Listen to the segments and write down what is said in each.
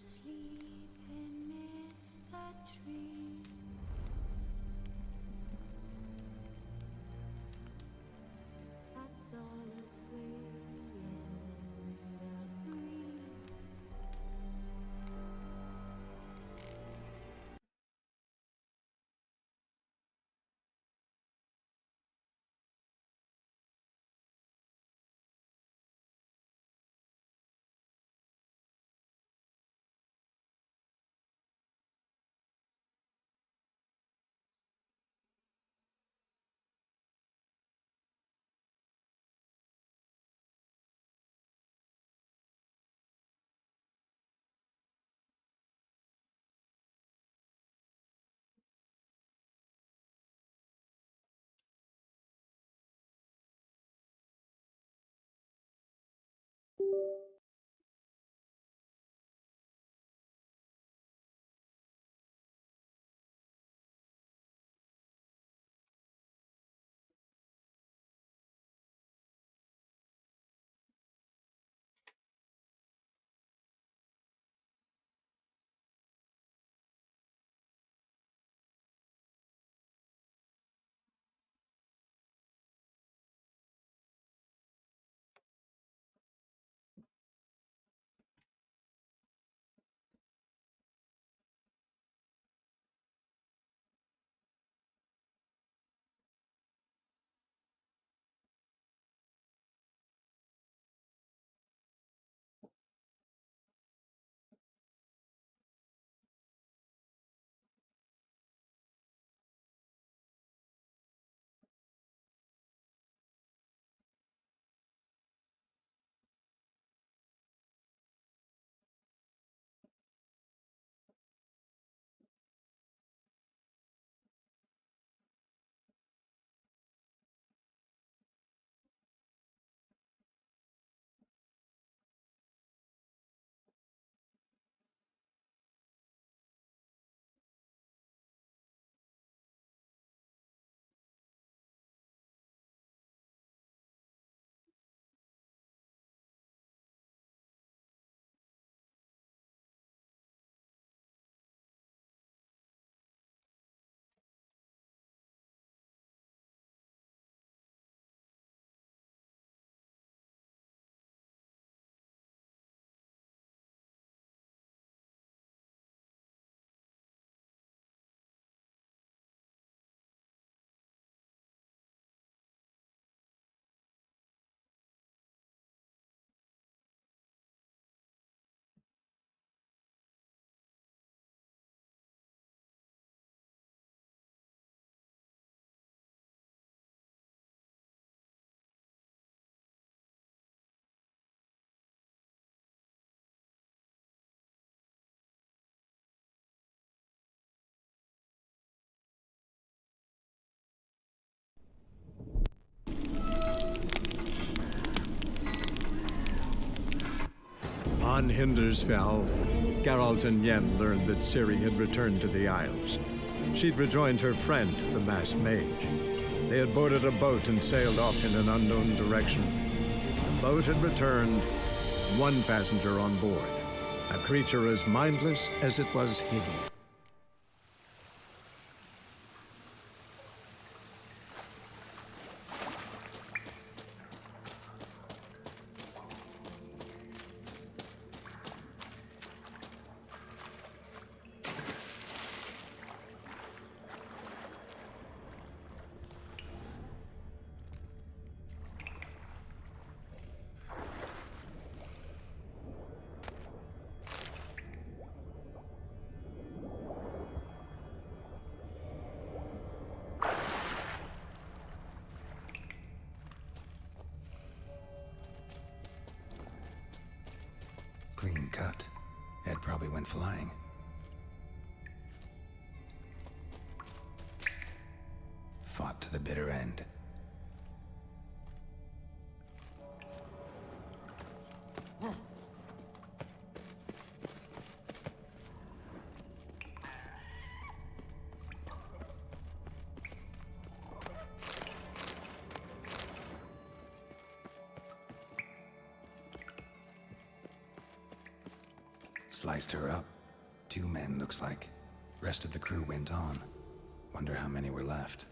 sleep amidst the trees. That's all a swaying in the breeze. On Hindersfell, Geralt and Yen learned that Ciri had returned to the Isles. She'd rejoined her friend, the masked mage. They had boarded a boat and sailed off in an unknown direction. The boat had returned, one passenger on board, a creature as mindless as it was hideous. Clean cut. Head probably went flying. Fought to the bitter end. Sliced her up. 2 men, looks like. Rest of the crew went on. Wonder how many were left.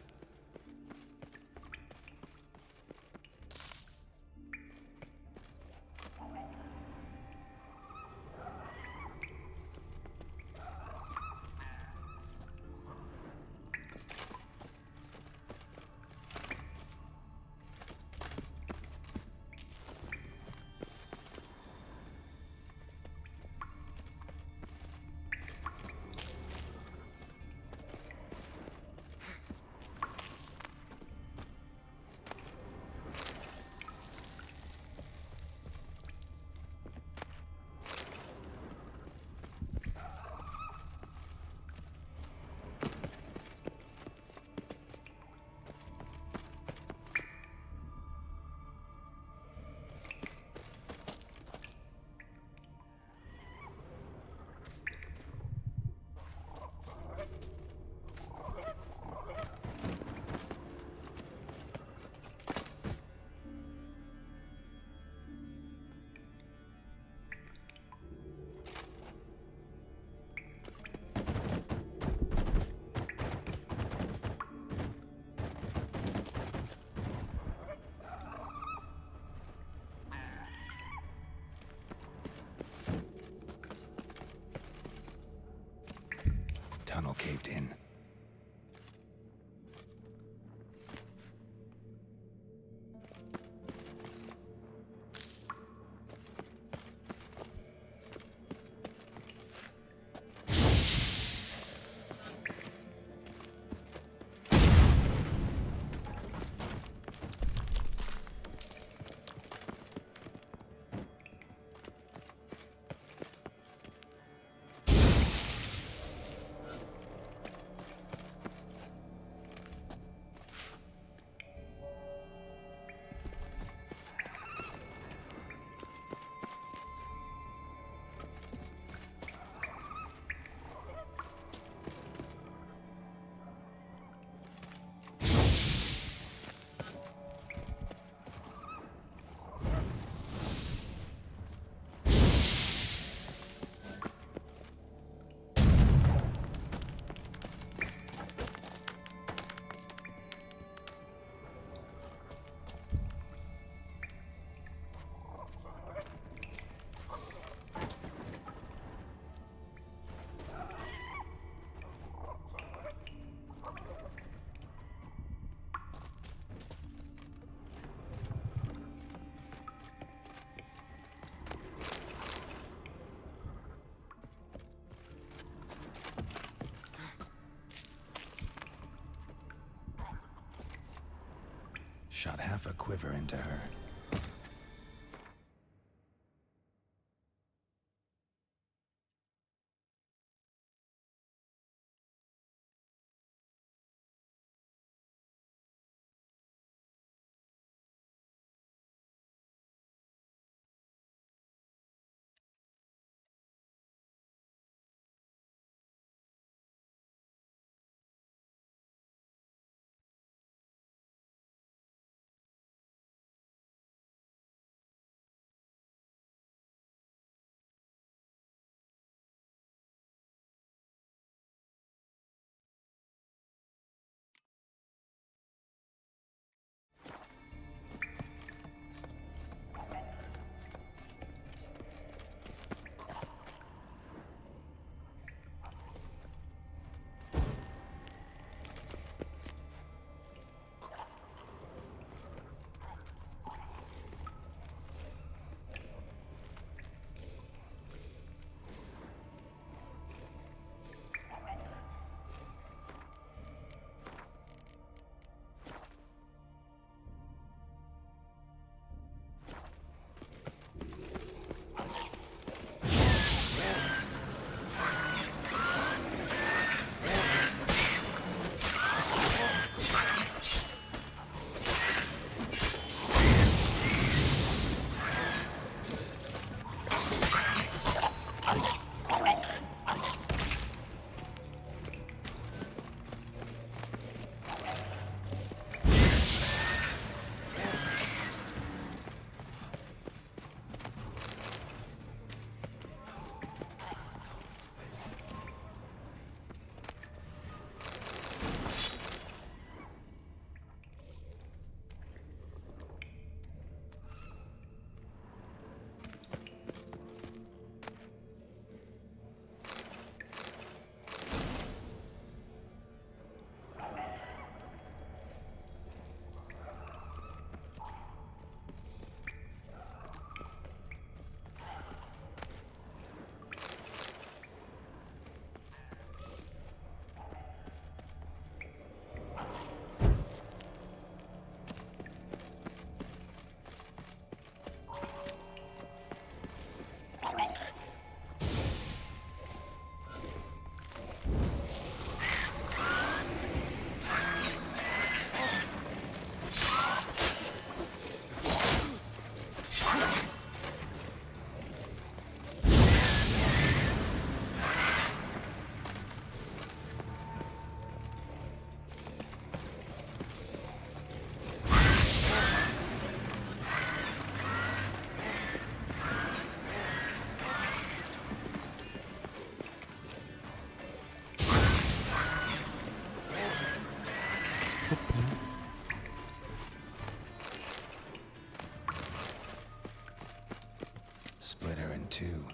Tunnel caved in. Shot half a quiver into her. Split her in two.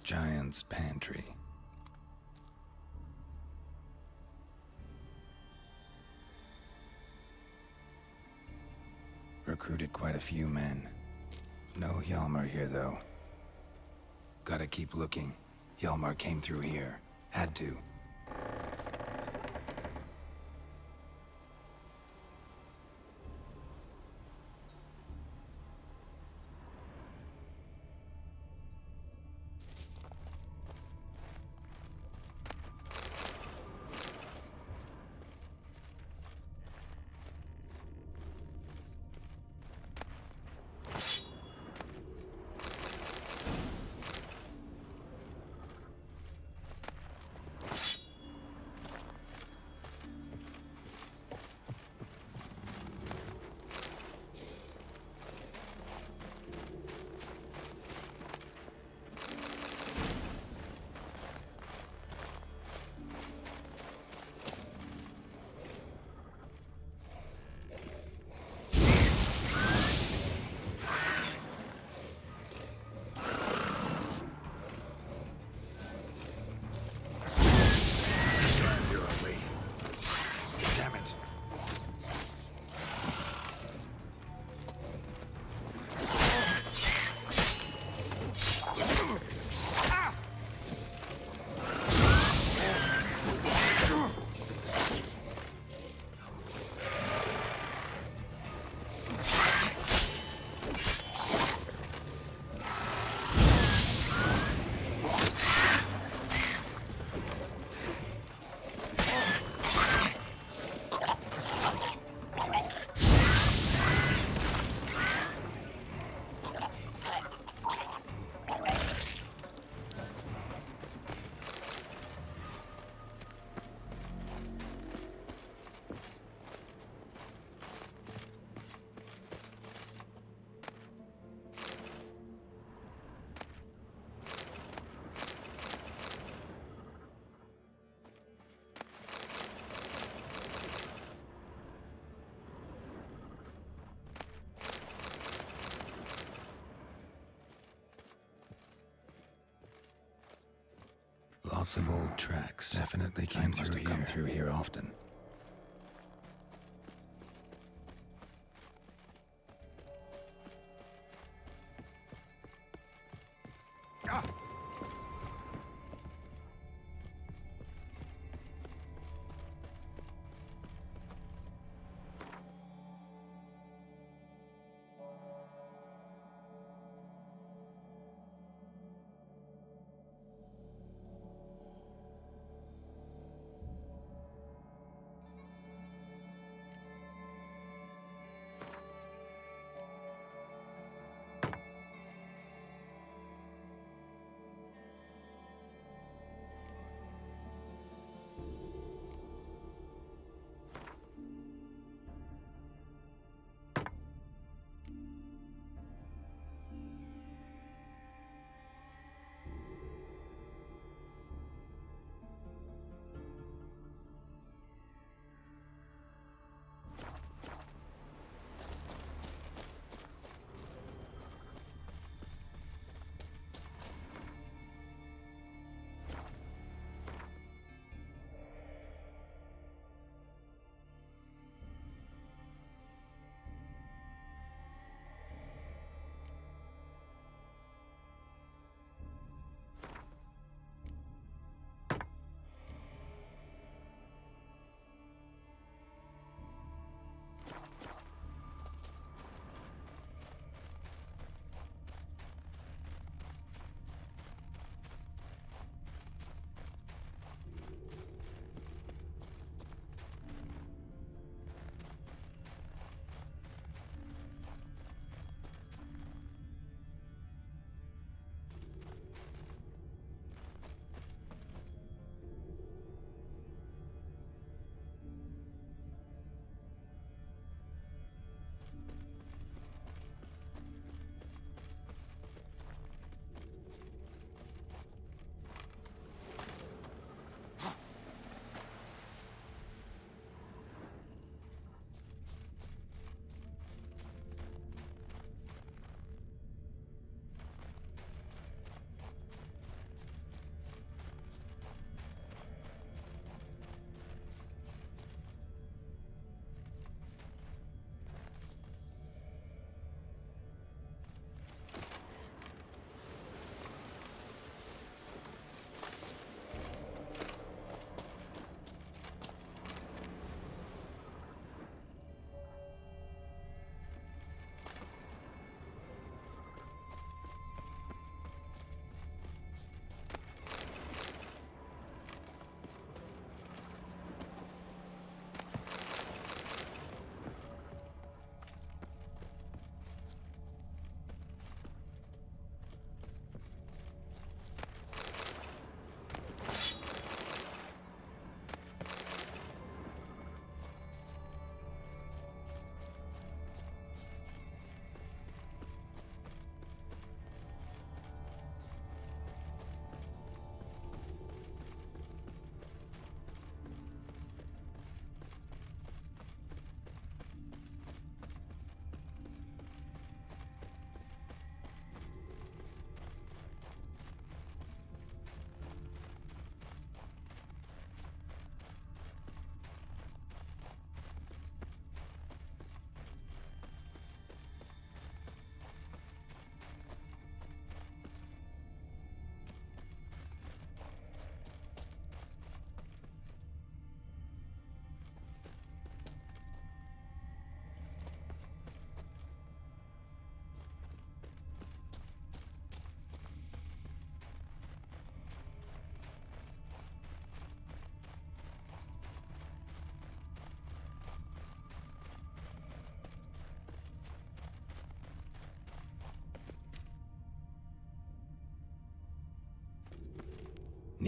Giant's Pantry. Recruited quite a few men. No Hjalmar here, though. Gotta keep looking. Hjalmar came through here. Had to. Damn it. Lots of old tracks. Definitely came through here. Come through here often.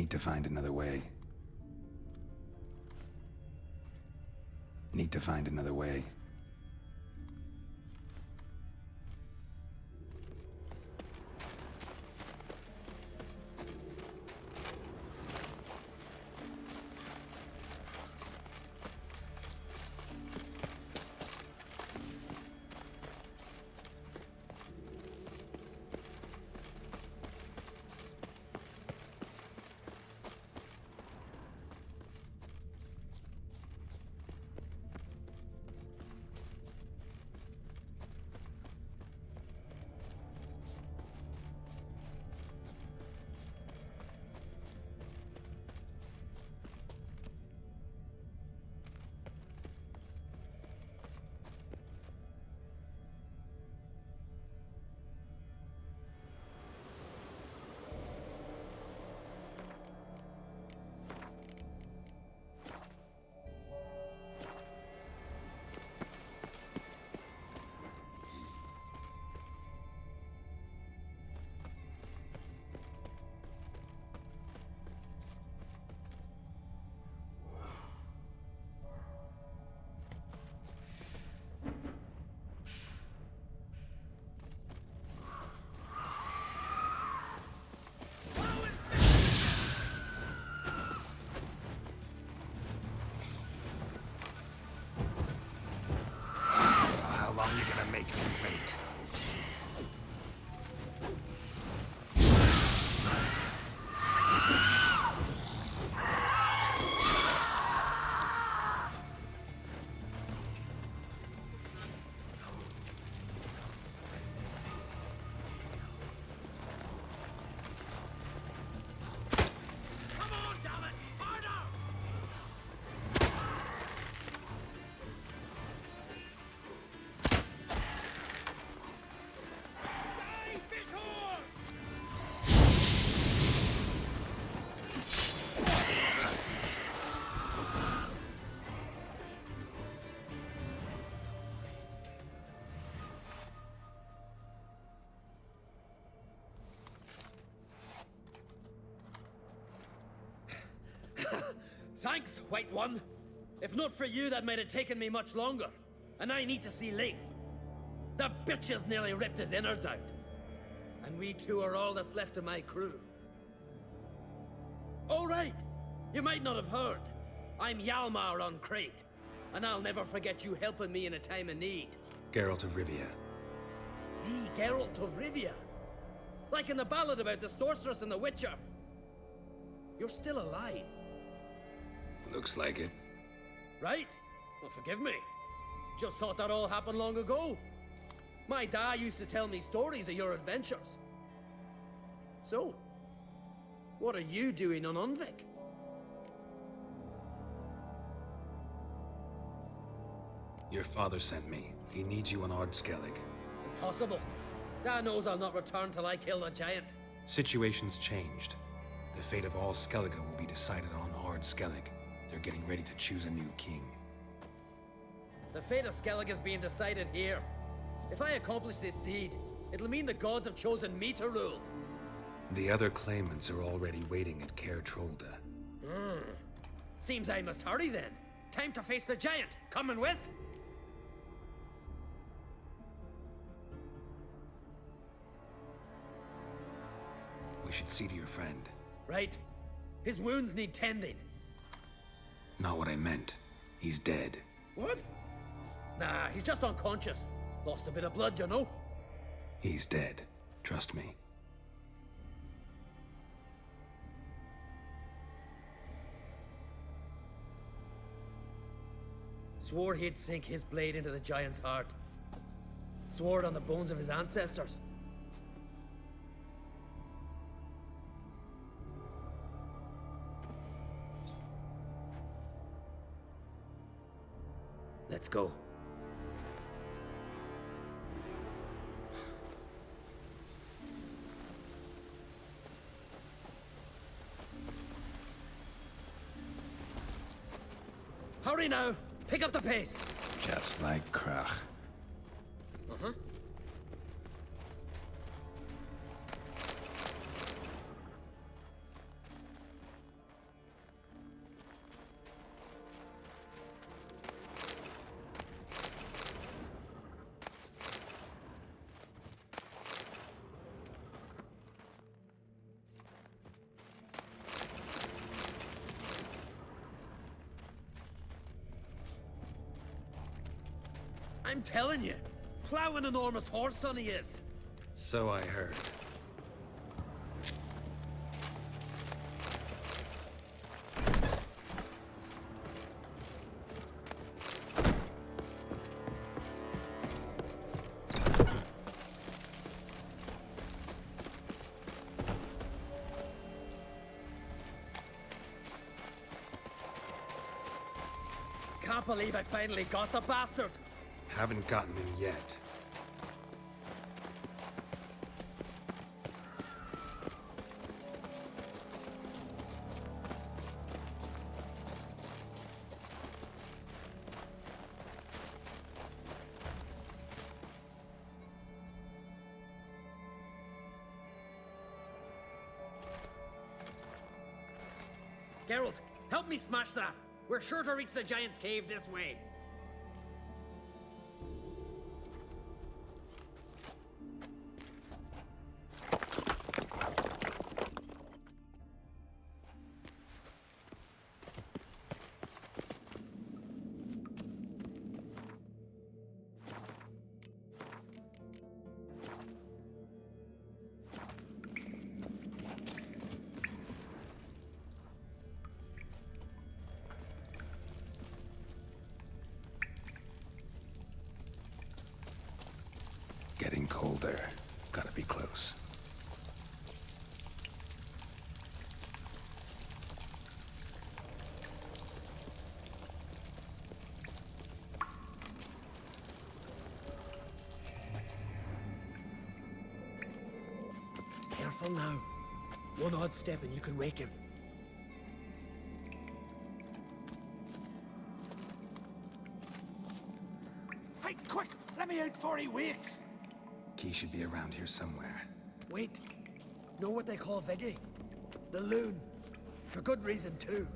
Need to find another way. Need to find another way. How long you gonna make me wait? Thanks, White One. If not for you, that might have taken me much longer. And I need to see Leif. The bitch has nearly ripped his innards out. And we two are all that's left of my crew. All right. You might not have heard. I'm Hjalmar on Crete. And I'll never forget you helping me in a time of need. Geralt of Rivia. The Geralt of Rivia. Like in the ballad about the sorceress and the witcher. You're still alive. Looks like it. Right? Well, forgive me. Just thought that all happened long ago. My dad used to tell me stories of your adventures. So, what are you doing on Unvik? Your father sent me. He needs you on Ard Skellig. Impossible. Dad knows I'll not return till I kill the giant. Situation's changed. The fate of all Skellige will be decided on Ard Skellig. They're getting ready to choose a new king. The fate of Skellig is being decided here. If I accomplish this deed, it'll mean the gods have chosen me to rule. The other claimants are already waiting at Caer Trolda. Seems I must hurry then. Time to face the giant. Coming with? We should see to your friend. Right. His wounds need tending. Not what I meant. He's dead. What? Nah, he's just unconscious. Lost a bit of blood, you know? He's dead. Trust me. Swore he'd sink his blade into the giant's heart. Swore it on the bones of his ancestors. Let's go. Hurry now! Pick up the pace! Just like Krach. Uh-huh. I'm telling you, plow an enormous horse son he is. So I heard. Can't believe I finally got the bastard. Haven't gotten him yet. Geralt, help me smash that. We're sure to reach the Giant's Cave this way. Getting colder. Gotta be close. Careful now. One odd step and you could wake him. Hey, quick! Let me out before he wakes! Key should be around here somewhere. Wait. Know what they call Viggy? The loon. For good reason, too.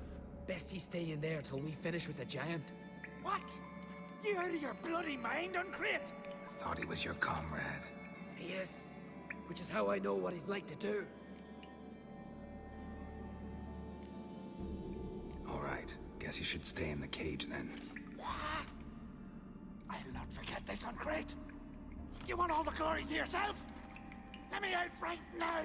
Best he stay in there till we finish with the Giant. What? You out of your bloody mind, Uncrate? Thought he was your comrade. He is. Which is how I know what he's like to do. All right. Guess he should stay in the cage then. What? I'll not forget this, Uncrate. You want all the glory to yourself? Let me out right now!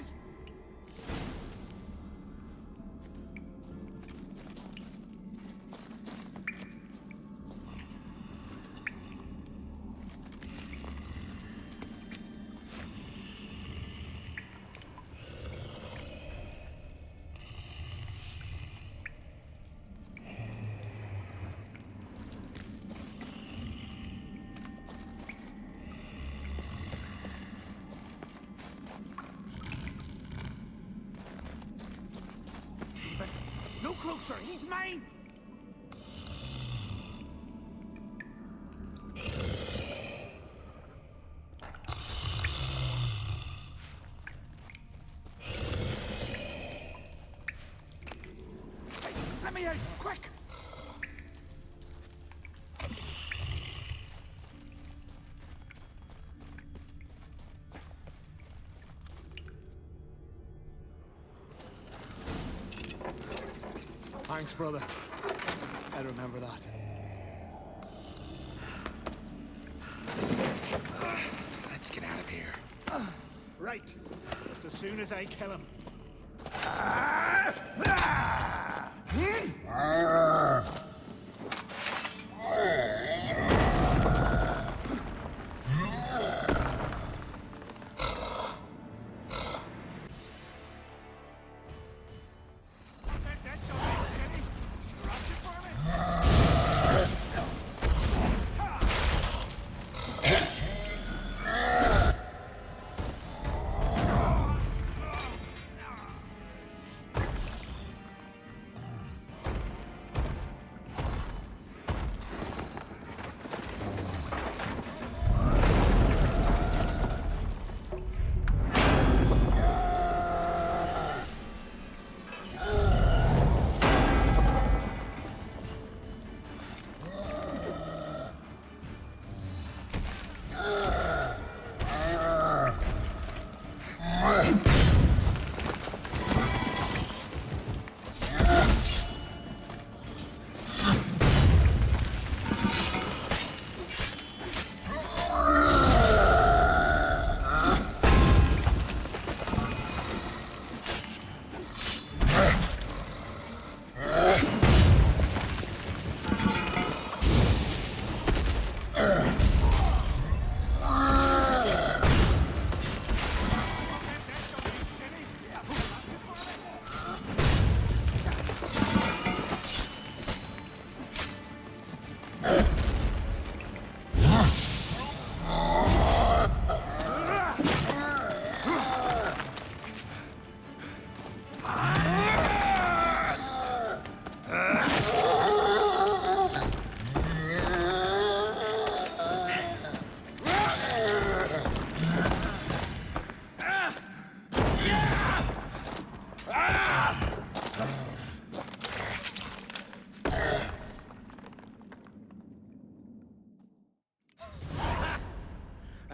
No closer, he's mine! Hey, let me out, quick! Thanks, brother. I remember that. Let's get out of here. Right, just as soon as I kill him. That's that so big, City. Scratch it for me.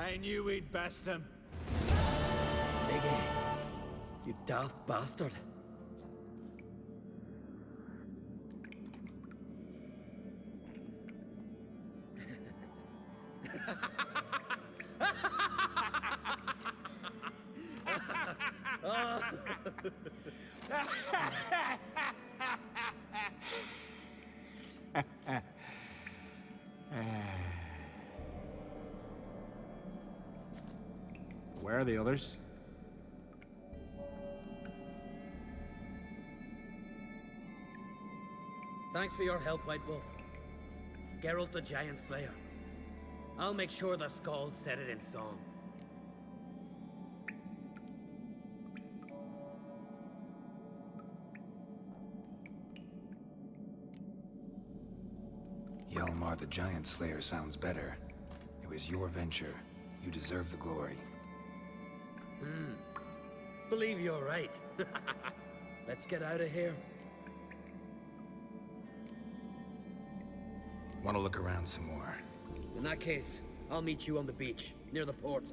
I knew we'd best him. Biggie, you daft bastard. Where are the others? Thanks for your help, White Wolf. Geralt the Giant Slayer. I'll make sure the Skald said it in song. Hjalmar the Giant Slayer sounds better. It was your venture. You deserve the glory. Believe you're right. Let's get out of here. Want to look around some more? In that case, I'll meet you on the beach, near the port.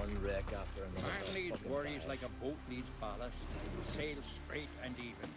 one wreck after another. Man needs worries like a boat needs ballast. Sail straight and even.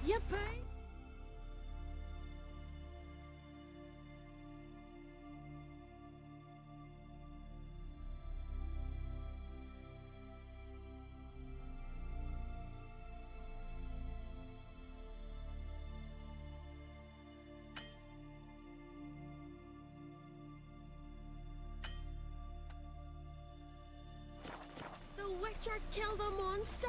Yippee! The Witcher killed a monster!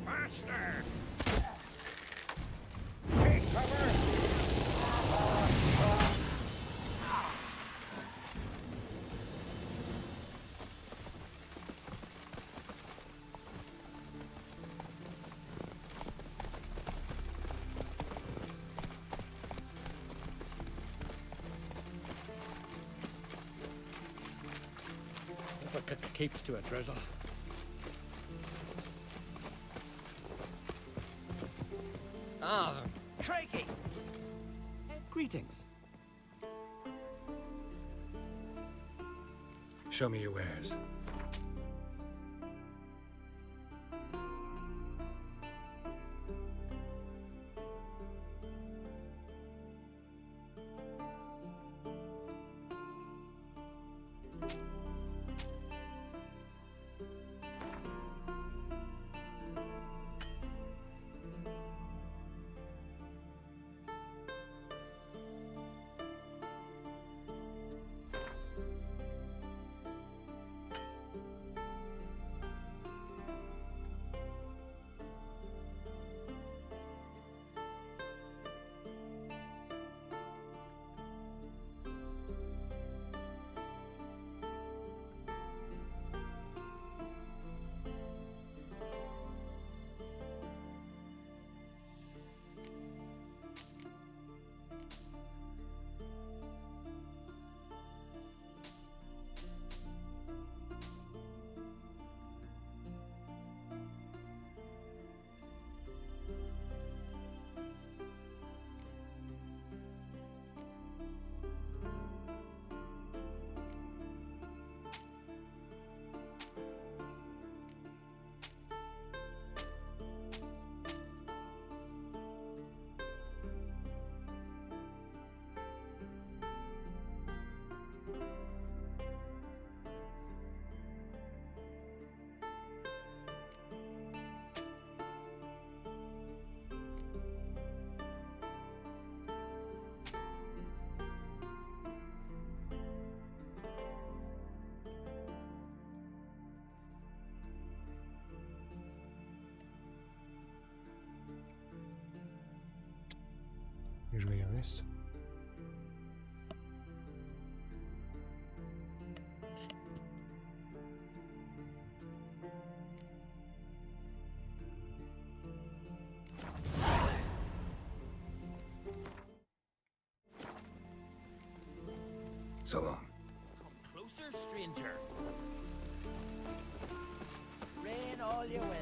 Master! Take cover! Keeps to a drizzle. Ah, crikey! Greetings. Show me your wares. questo. So long. Closer, stranger. Rain all you will.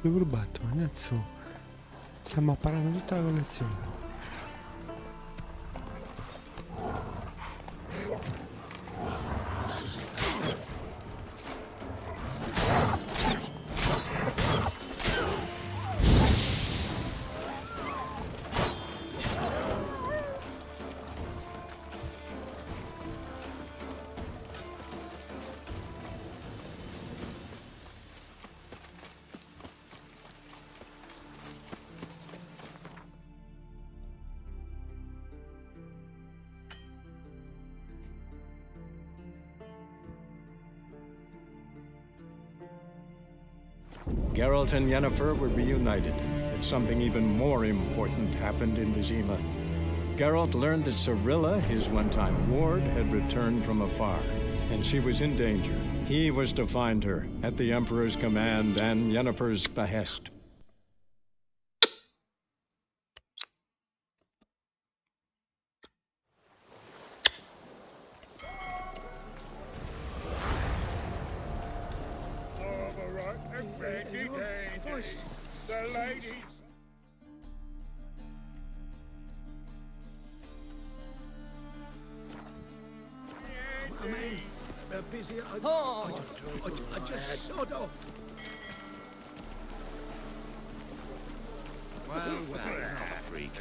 L'ho rubato, ragazzo. Stiamo parlando tutta la colazione. Geralt and Yennefer were reunited, but something even more important happened in Vizima. Geralt learned that Cirilla, his one-time ward, had returned from afar, and she was in danger. He was to find her, at the Emperor's command and Yennefer's behest. The ladies. They're busy. Oh, I just sod off. Well, you're not a freak.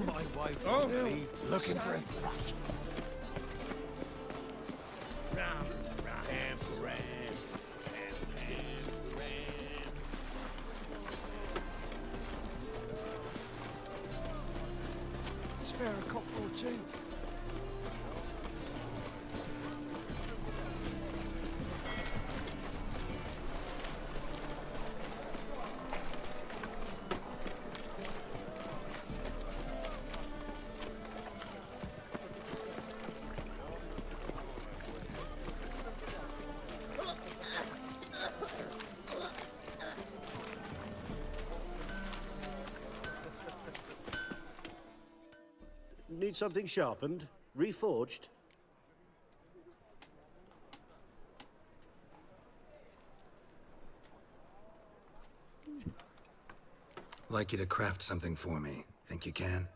My wife will be looking for a thrush. Spare a couple or two. Need something sharpened? Reforged? Like you to craft something for me. Think you can?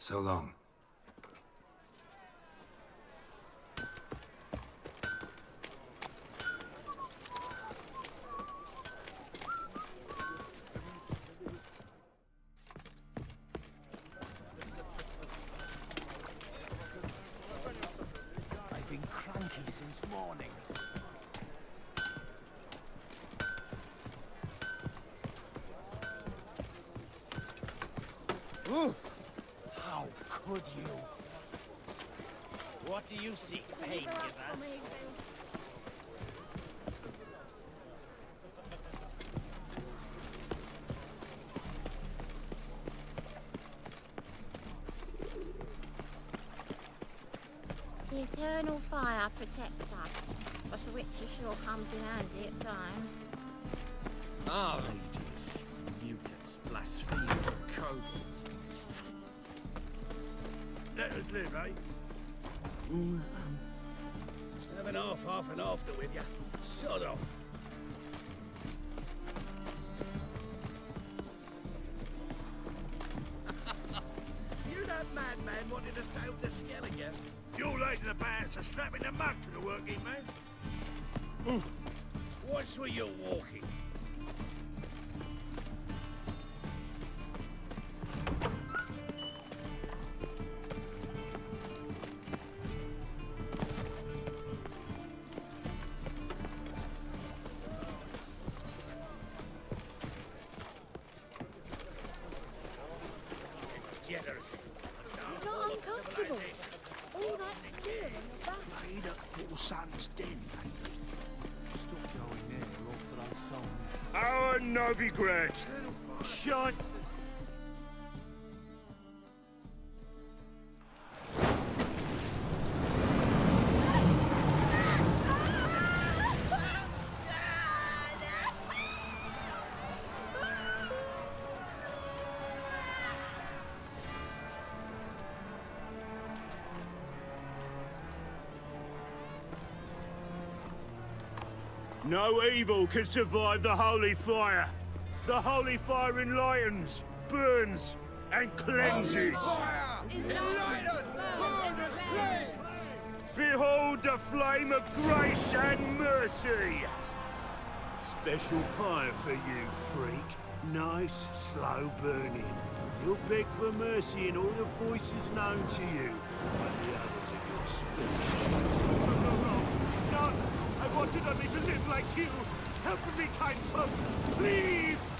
So long. I've been cranky since morning. Ooh. How could you? What do you seek, pain giver? The eternal fire protects us, but the witcher sure comes in handy at times. Ah, ladies, mutants, blasphemers, kobolds. Let us live, eh? Have an half and after with you. Sod off. You that madman wanted to sail to Skellige? You're late to the band, so strap in the mug to the working man. What's with your walking? Degeneracy. It's not uncomfortable. All that skin on your back. Made up poor son's den, maybe. Stop going there, or put on some. Our Novigrad! Shut! No evil can survive the holy fire. The holy fire enlightens, burns, and cleanses. Behold the flame of grace and mercy. Special fire for you, freak. Nice, slow burning. You'll beg for mercy in all the voices known to you by the others of your species. No, I wanted only to live like you. Help me, kind folk, please!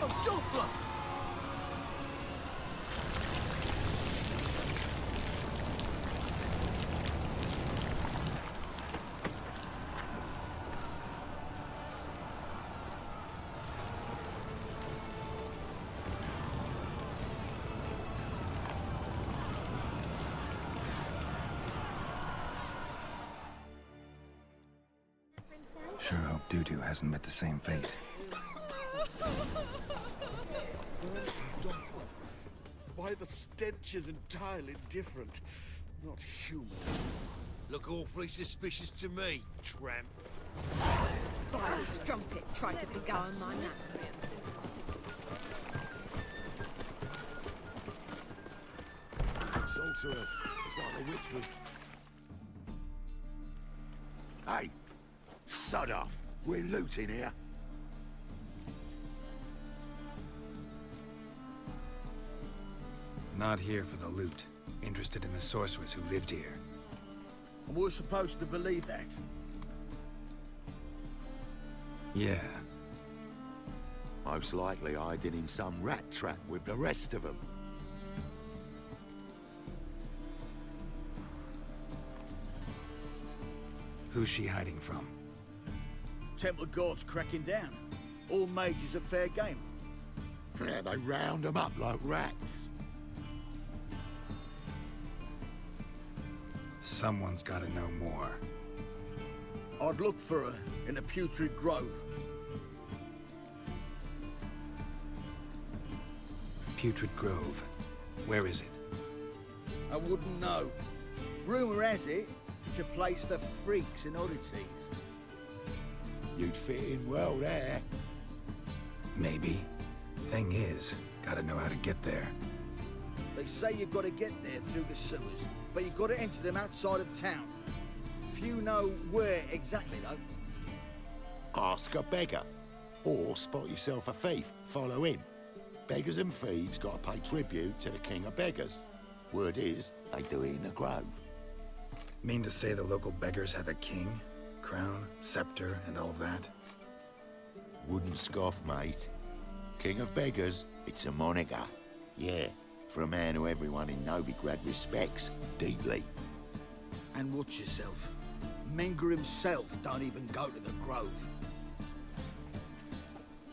A Doppler! Sure hope Dudu hasn't met the same fate. Why, the stench is entirely different. Not human. Look awfully suspicious to me, tramp. Spider strumpet tried to beguile my nap. Sorceress. It's like a witch would. Hey! Sod off! We're looting here. Not here for the loot. Interested in the sorceress who lived here. And we're supposed to believe that? Yeah. Most likely hiding in some rat trap with the rest of them. Who's she hiding from? Templar Guard's cracking down. All mages are fair game. Yeah, they round them up like rats. Someone's gotta know more. I'd look for her in the Putrid Grove. Putrid Grove. Where is it? I wouldn't know. Rumor has it, It's a place for freaks and oddities. You'd fit in well there. Maybe. Thing is, gotta know how to get there. They say you've got to get there through the sewers, but you've got to enter them outside of town. Few know where exactly, though. Ask a beggar. Or spot yourself a thief. Follow him. Beggars and thieves gotta pay tribute to the king of beggars. Word is, they do it in the grove. Mean to say the local beggars have a king? Crown, scepter, and all that? Wouldn't scoff, mate. King of beggars, it's a moniker. Yeah, for a man who everyone in Novigrad respects deeply. And watch yourself. Menger himself don't even go to the grove.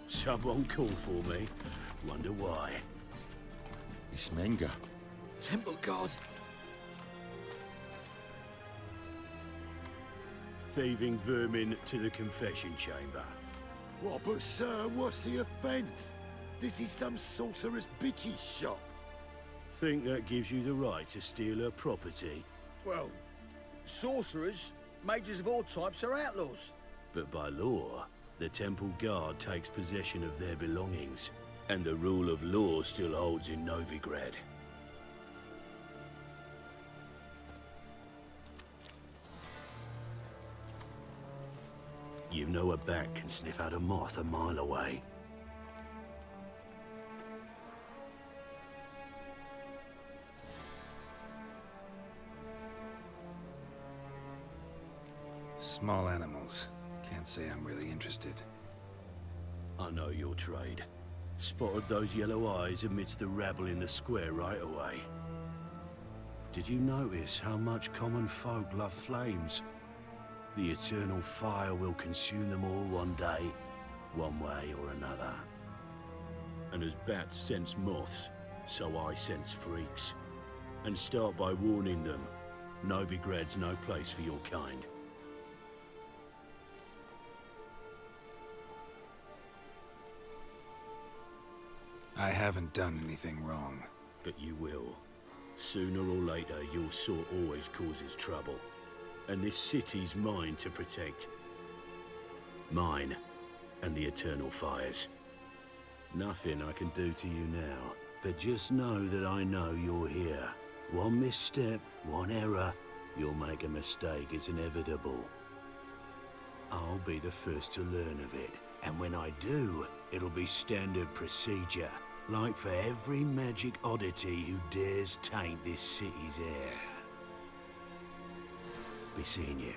Someone called for me. Wonder why. It's Menger. Temple guard. Thieving vermin to the confession chamber. What, but sir, what's the offence? This is some sorcerer's bitch's shop. Think that gives you the right to steal her property? Well, sorcerers, mages of all types are outlaws. But by law, the temple guard takes possession of their belongings, and the rule of law still holds in Novigrad. You know a bat can sniff out a moth a mile away. Small animals. Can't say I'm really interested. I know your trade. Spotted those yellow eyes amidst the rabble in the square right away. Did you notice how much common folk love flames? The eternal fire will consume them all one day, one way or another. And as bats sense moths, so I sense freaks. And start by warning them, Novigrad's no place for your kind. I haven't done anything wrong. But you will. Sooner or later, your sort always causes trouble. And this city's mine to protect. Mine and the eternal fires. Nothing I can do to you now, but just know that I know you're here. One misstep, one error, you'll make a mistake, it's inevitable. I'll be the first to learn of it, and when I do, it'll be standard procedure, like for every magic oddity who dares taint this city's air. Be seeing you.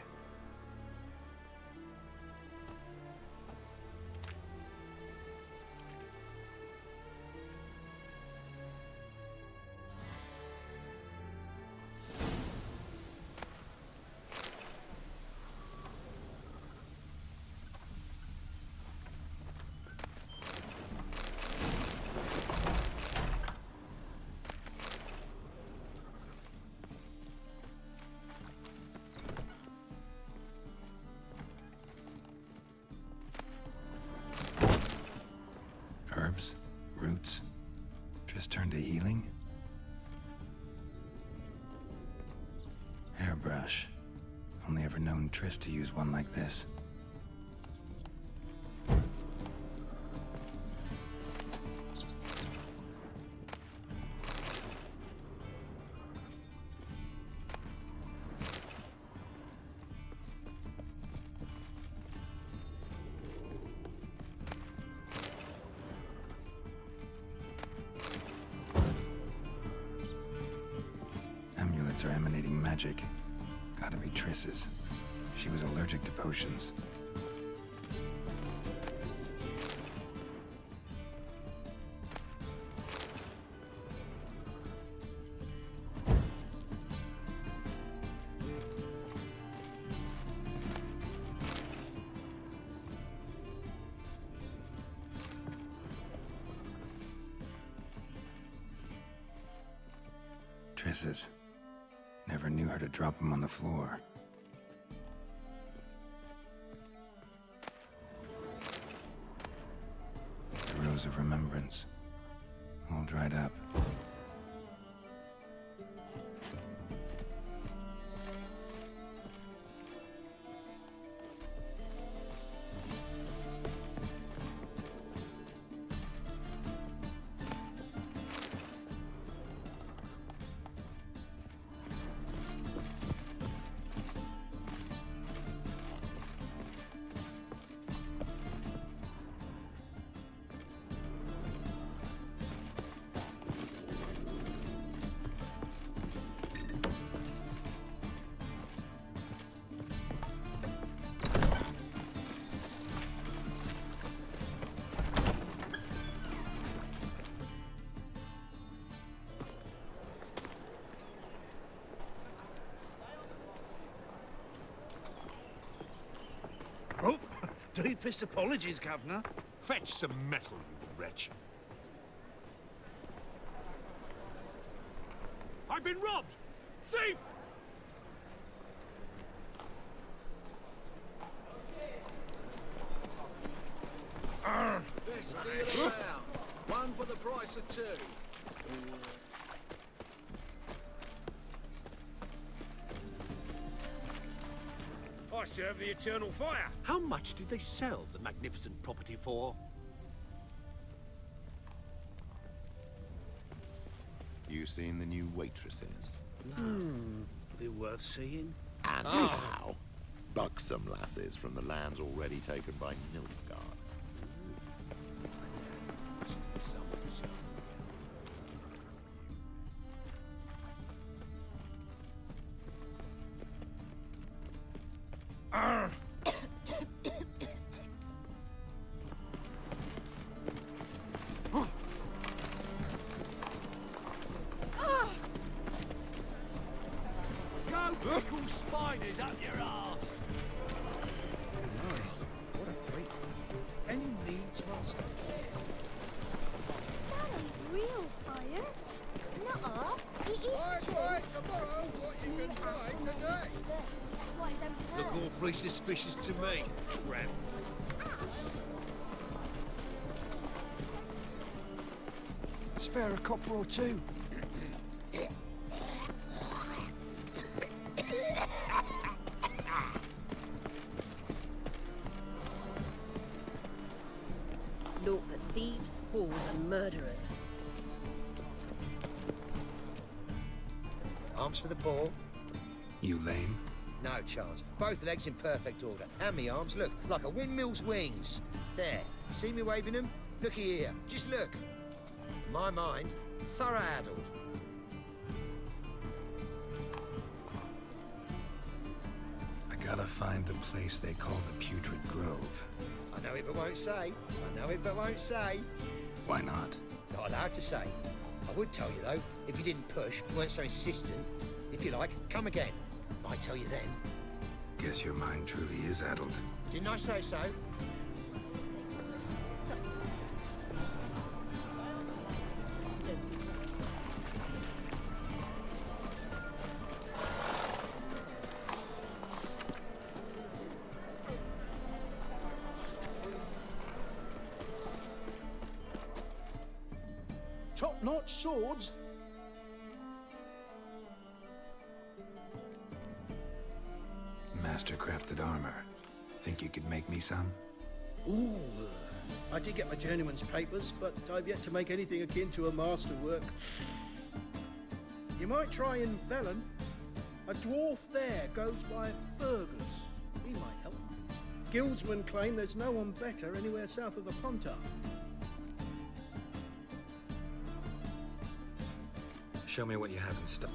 Herbs? Roots? Just turned to healing? Hairbrush. Only ever known Triss to use one like this. Amulets are emanating magic. Gotta be Triss's. She was allergic to potions. Triss's. Never knew her to drop them on the floor. The Rose of Remembrance. All dried up. Deepest apologies, Governor. Fetch some metal, you wretch. I've been robbed! Thief! Best deal around. One for the price of two. I serve the Eternal Fire. How much did they sell the magnificent property for? You seen the new waitresses? Are they worth seeing? And how? Buxom lasses from the lands already taken by Nilfgaard. Go pickle spiders up your arse! What a freak. Any needs, master? That ain't real fire. Nuh-uh. It is too. tomorrow, Smooth ash on the leaves first. That's why I don't Look burn. awfully suspicious to me, tramp. Spare a copper or two. Naught but thieves, whores and murderers. Arms for the poor? You lame? No chance. Both legs in perfect order. And me arms, look, like a windmill's wings. There. See me waving them? Looky here. Just look. My mind, thorough-addled. I gotta find the place they call the Putrid Grove. I know it but won't say. I know it but won't say. Why not? Not allowed to say. I would tell you, though, if you didn't push, weren't so insistent. If you like, come again. Might tell you then. Guess your mind truly is addled. Didn't I say so? Top-notch swords? Master-crafted armor. Think you could make me some? Ooh, I did get my journeyman's papers, but I've yet to make anything akin to a masterwork. You might try in Velen. A dwarf there goes by Fergus. He might help. Guildsmen claim there's no one better anywhere south of the Pontar. Show me what you have in stock.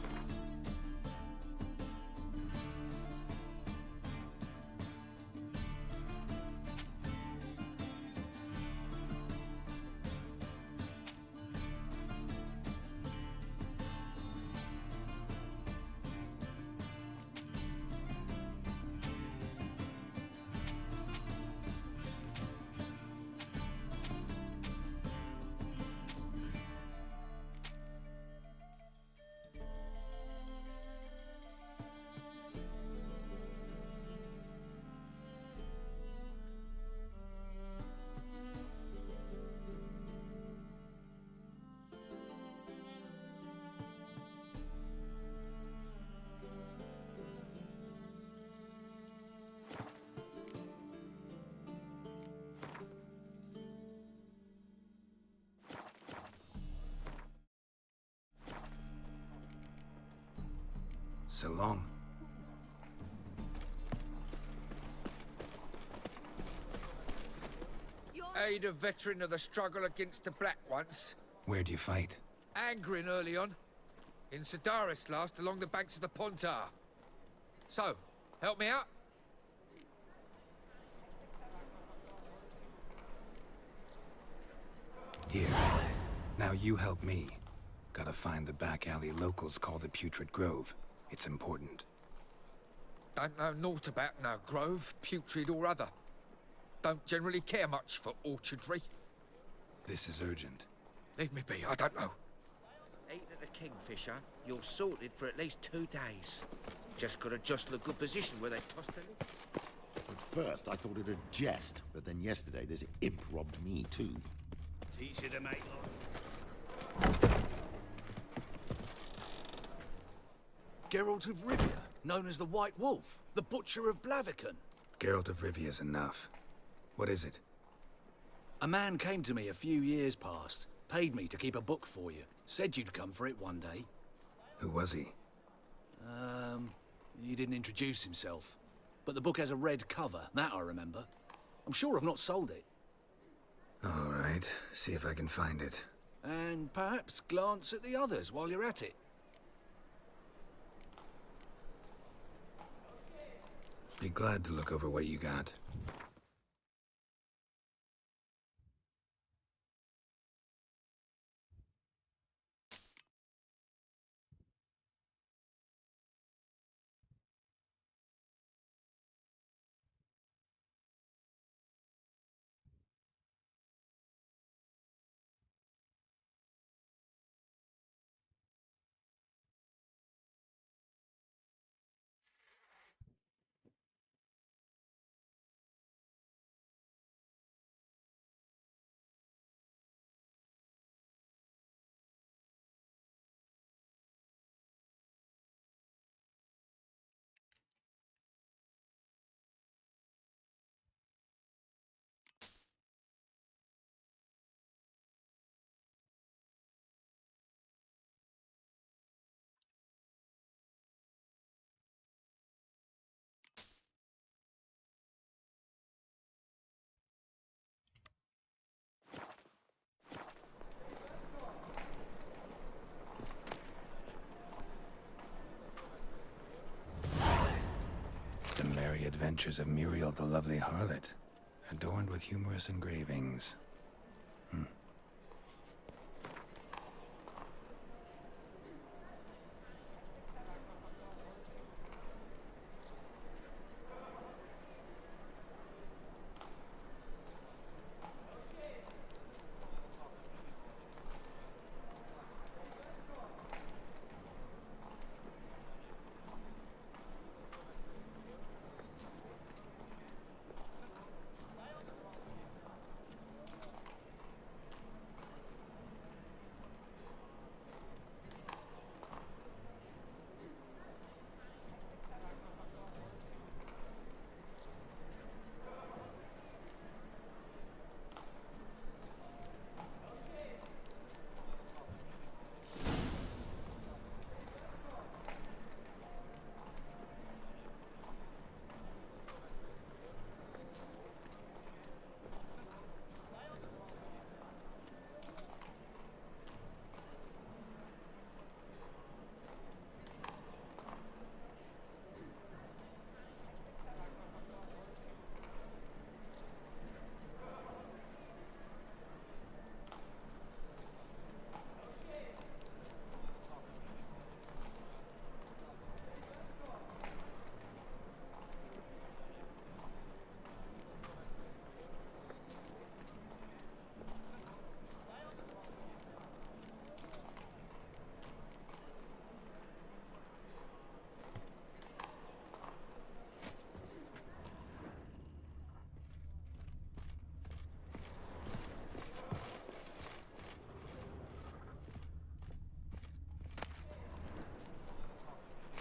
So long. Aid a veteran of the struggle against the Black once. Where'd you fight? Angrin early on. In Sedaris last, along the banks of the Pontar. So, help me out? Here. Now you help me. Gotta find the back alley locals call the Putrid Grove. It's important. Don't know naught about no grove, putrid or other. don't generally care much for orchardry. This is urgent. Leave me be, I don't know. Eating at the Kingfisher, you're sorted for at least 2 days. Just gotta jostle a good position where they toss the lid. At first, I thought it a jest, but then yesterday this imp robbed me too. Teach you to make Geralt of Rivia, known as the White Wolf, the Butcher of Blaviken. Geralt of Rivia's enough. What is it? A man came to me a few years past, paid me to keep a book for you, said you'd come for it one day. Who was he? He didn't introduce himself. But the book has a red cover, that I remember. I'm sure I've not sold it. All right, see if I can find it. And perhaps glance at the others while you're at it. Be glad to look over what you got. The Merry Adventures of Muriel the Lovely Harlot, adorned with humorous engravings.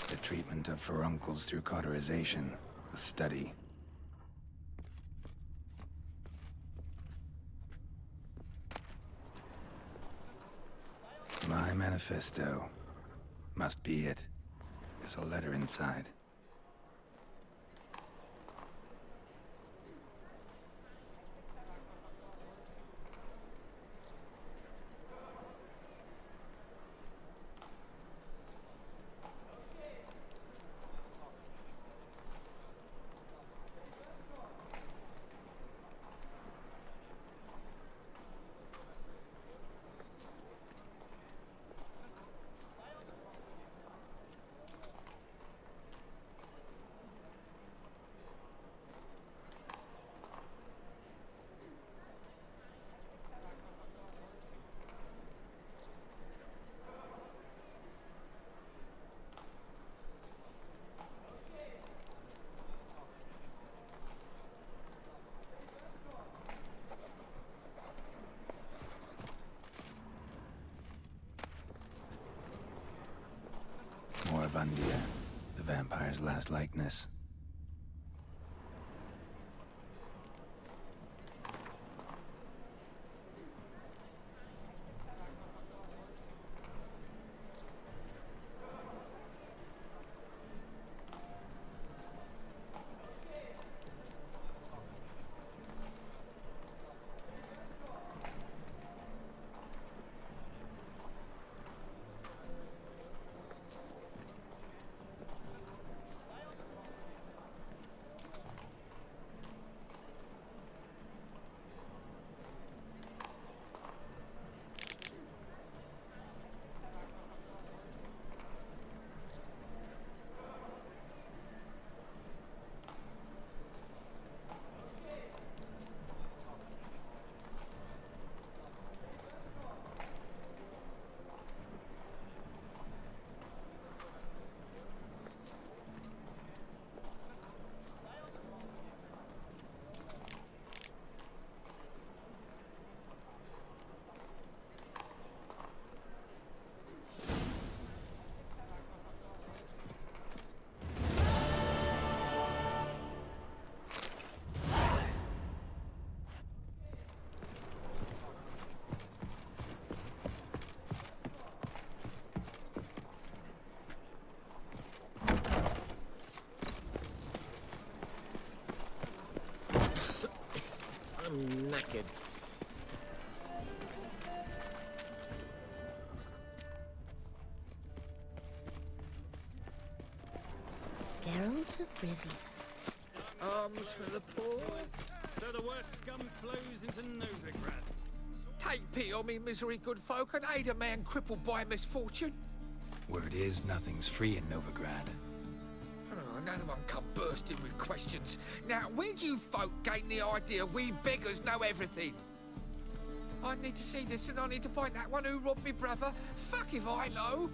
The treatment of furuncles through cauterization, a study. My manifesto. Must be it. There's a letter inside. Avandia, the vampire's last likeness. I'm knackered. Geralt of Rivia. Arms for the poor. So the worst scum flows into Novigrad. Take pity on me, misery good folk, and aid a man crippled by misfortune. Word is, nothing's free in Novigrad. Oh, another one come bursting with questions. Now, where do you folk gain the idea we beggars know everything? I need to see this, and I need to find that one who robbed me brother. Fuck if I know.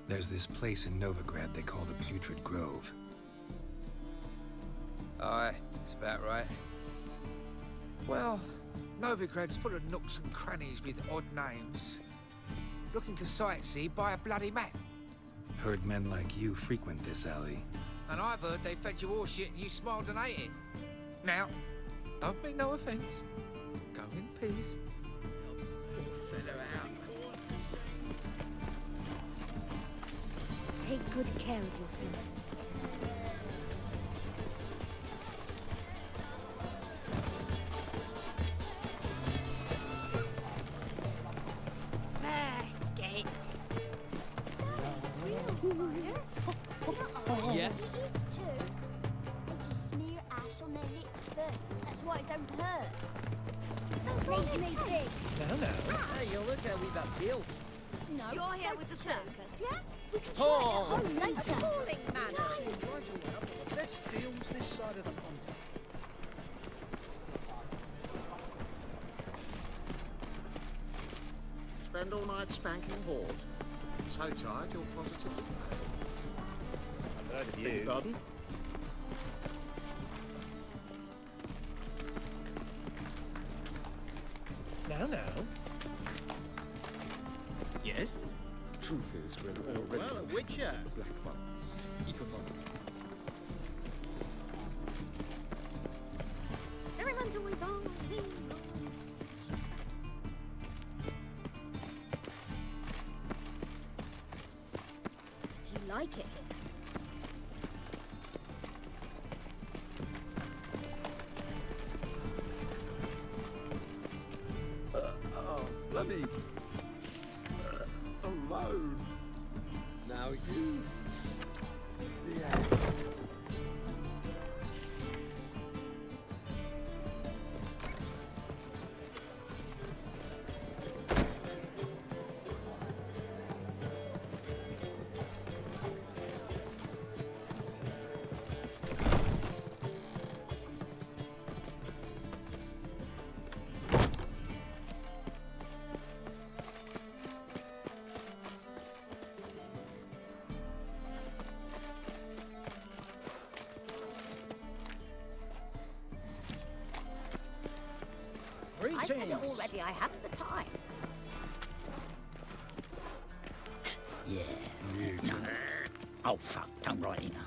There's this place in Novigrad they call the Putrid Grove. Aye, that's about right. Well, Novigrad's full of nooks and crannies with odd names. Looking to sightsee by a bloody map. Heard men like you frequent this alley. And I've heard they fed you horse shit and you smiled and ate it. Now, don't mean no offence. Go in peace. Poor fella out. Take good care of yourself. Gate. Yes? These two, they just smear ash on their lips first. That's why it don't hurt. That's all it takes. No. Hey, you look how we got built. No, You're here so with the circus, yes? We can Oh. try it at home later. Appalling manners. She's right all up. The best deals this side of the pond. Spend all night spanking Horde. So tired you're positively Beg your pardon? Now. Yes? Truth is, we're already Well, a witcher. the Black Ones. Even Everyone's always on me. Do you like it here? let me alone. Now you. Yeah. I said it already, I haven't the time. Yeah. No. Oh, fuck. Don't write it now.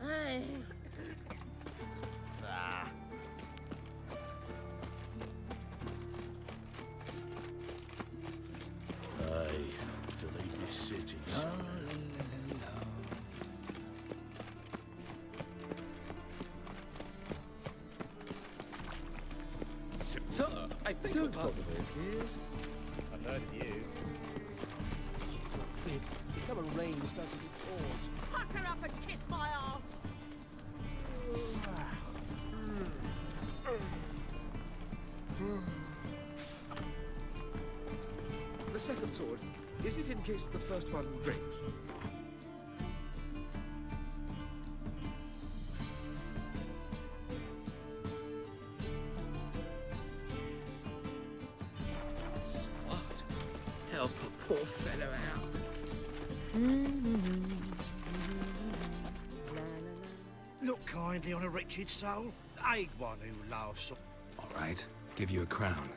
Hey. Ah. Aye, to leave this city. Sir, I beg your pardon, please. I've heard of you. It never rains, doesn't it? Pours. Pucker up and kiss my ass. The second sword, is it in case the first one breaks? Smart. Help a poor fellow out. Look kindly on a wretched soul. Aid one who laughs. All right, give you a crown.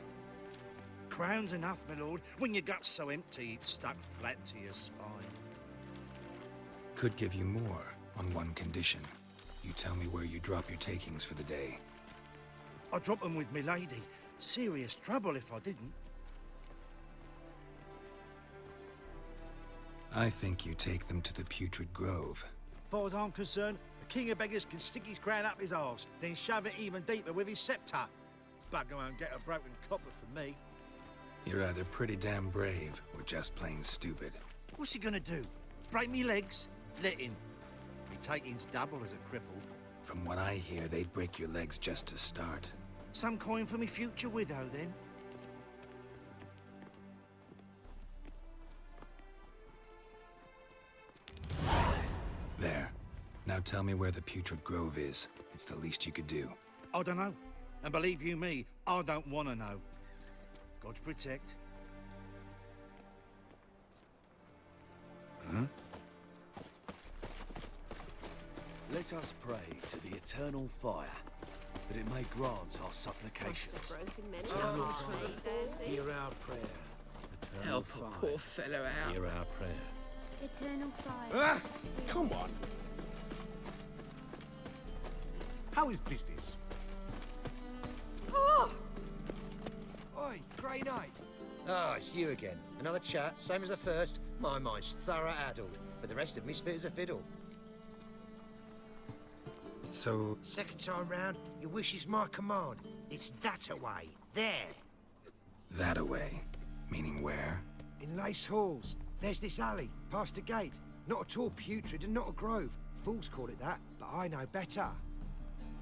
Crown's enough, my lord, when your gut's so empty it's stuck flat to your spine. Could give you more on one condition. You tell me where you drop your takings for the day. I'd drop them with me lady. Serious trouble if I didn't. I think you take them to the Putrid Grove. Far as I'm concerned, the king of beggars can stick his crown up his arse, then shove it even deeper with his scepter. Bugger won't get a broken copper from me. You're either pretty damn brave or just plain stupid. What's he gonna do? Break me legs? Let him. Me taking's double as a cripple. From what I hear, they'd break your legs just to start. Some coin for me future widow, then? There. Now tell me where the Putrid Grove is. It's the least you could do. I don't know. And believe you me, I don't want to know. God protect. Huh? Let us pray to the eternal fire, that it may grant our supplications. Eternal Fire, hear our prayer. Eternal Help Fire, a poor fellow out. hear our prayer. Eternal fire. Ah! Come on! How is business? Oh! Oi, Grey Knight. Ah, it's you again. Another chat, same as the first. My mind's thorough addled, but the rest of me's fit as a fiddle. So... Second time round, your wish is my command. It's that away. There. that away? Meaning where? In Lace Halls. There's this alley, past the gate. Not at all putrid and not a grove. Fools call it that, but I know better.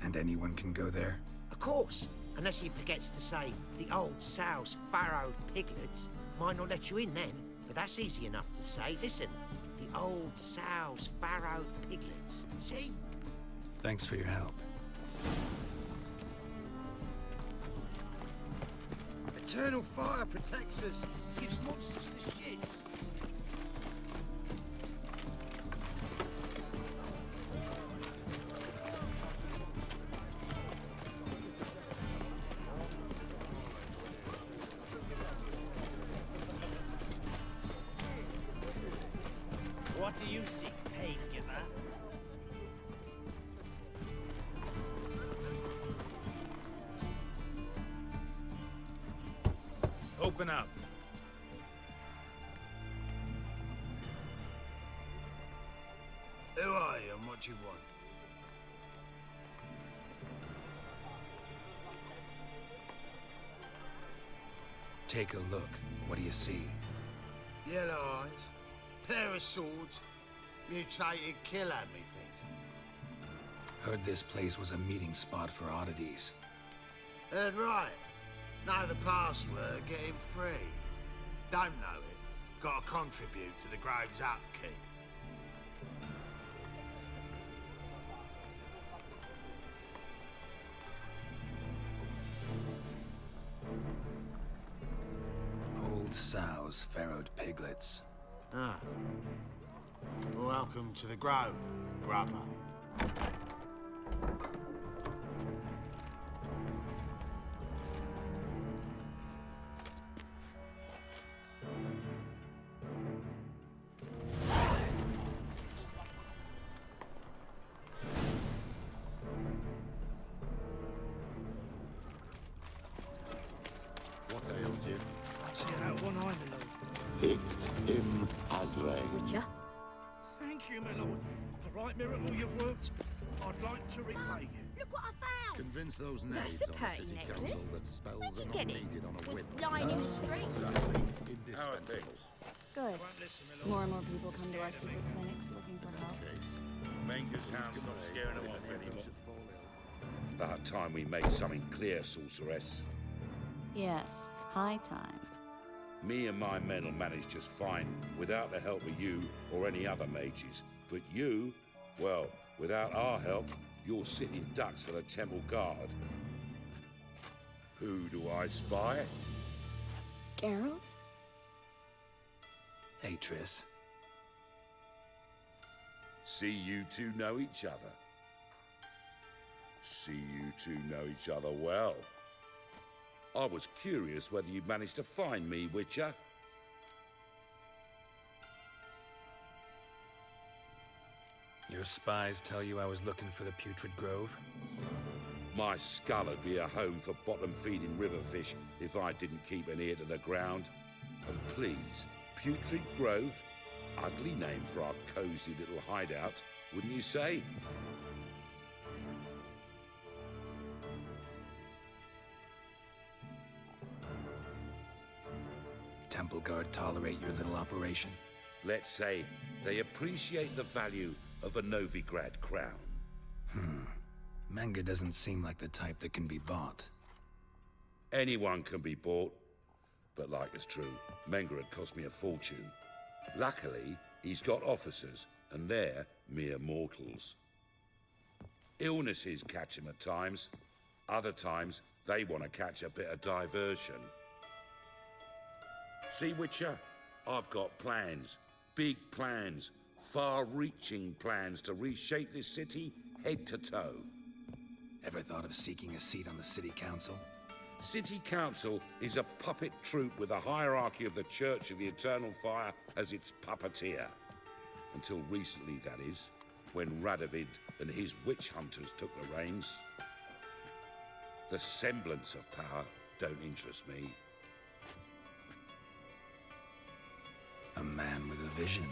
And anyone can go there? Of course. Unless he forgets to say, the old sow's farrowed piglets. Might not let you in then, but that's easy enough to say. Listen, the old sow's farrowed piglets. See? Thanks for your help. Eternal fire protects us. Gives monsters the shits. What do you seek, pain giver? Open up. Who are you and what do you want? Take a look. What do you see? Yellow eyes, pair of swords, mutated killer, methinks. Heard this place was a meeting spot for oddities. Heard right. Know the password, get him free. Don't know it, gotta contribute to the Grove's upkeep. Old sows, farrowed piglets. Ah. Welcome to the Grove, brother. tells you. See that one eye, my lord. Picked him Azrael. Witcher? Thank you, my lord. A right miracle you've worked. I'd like to repay you. Look what I found! Convince those That's knaves a on the pretty city necklace. council that spells Where'd you are not get it? needed on a whim. Lying in the street. How are things? Good. More and more people come to our secret clinics looking for help. Menger's hound's not scaring them off anymore. About time we made something clear, sorceress. Yes, high time. Me and my men will manage just fine without the help of you or any other mages. But you, well, without our help, you're sitting ducks for the temple guard. Who do I spy? Geralt? Hey, Triss. See you two know each other. See you two know each other well. I was curious whether you'd managed to find me, Witcher. Your spies tell you I was looking for the Putrid Grove? My skull would be a home for bottom-feeding river fish if I didn't keep an ear to the ground. And please, Putrid Grove? Ugly name for our cozy little hideout, wouldn't you say? Temple Guard tolerate your little operation? Let's say they appreciate the value of a Novigrad crown. Menger doesn't seem like the type that can be bought. Anyone can be bought. But like it's true, Menger had cost me a fortune. Luckily, he's got officers, and they're mere mortals. Illnesses catch him at times. Other times, they want to catch a bit of diversion. See, Witcher? I've got plans. Big plans. Far-reaching plans to reshape this city head to toe. Ever thought of seeking a seat on the city council? City Council is a puppet troupe with a hierarchy of the Church of the Eternal Fire as its puppeteer. Until recently, that is, when Radovid and his witch hunters took the reins. The semblance of power don't interest me. A man with a vision.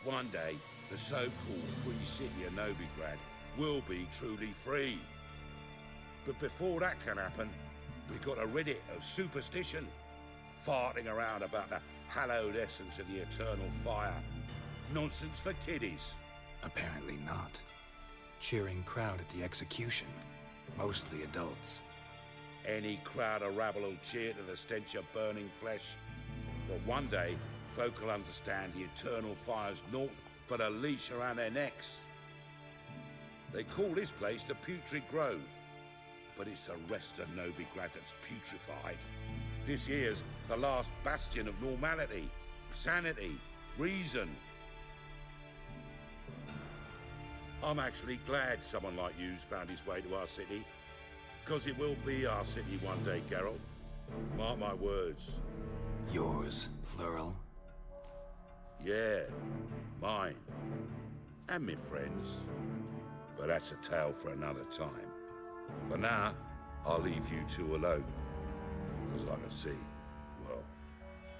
One day, the so-called free city of Novigrad will be truly free. But before that can happen, we've got to rid it of superstition, farting around about the hallowed essence of the eternal fire. Nonsense for kiddies. Apparently not. Cheering crowd at the execution. Mostly adults. Any crowd of rabble will cheer to the stench of burning flesh. But one day, folk will understand the eternal fire's naught but a leash around their necks. They call this place the Putrid Grove, but it's the rest of Novigrad that's putrefied. This here's the last bastion of normality, sanity, reason. I'm actually glad someone like you's found his way to our city, because it will be our city one day, Geralt. Mark my words. Yours, plural? Yeah, mine. And me friends. But that's a tale for another time. For now, I'll leave you two alone. Because I can see, well,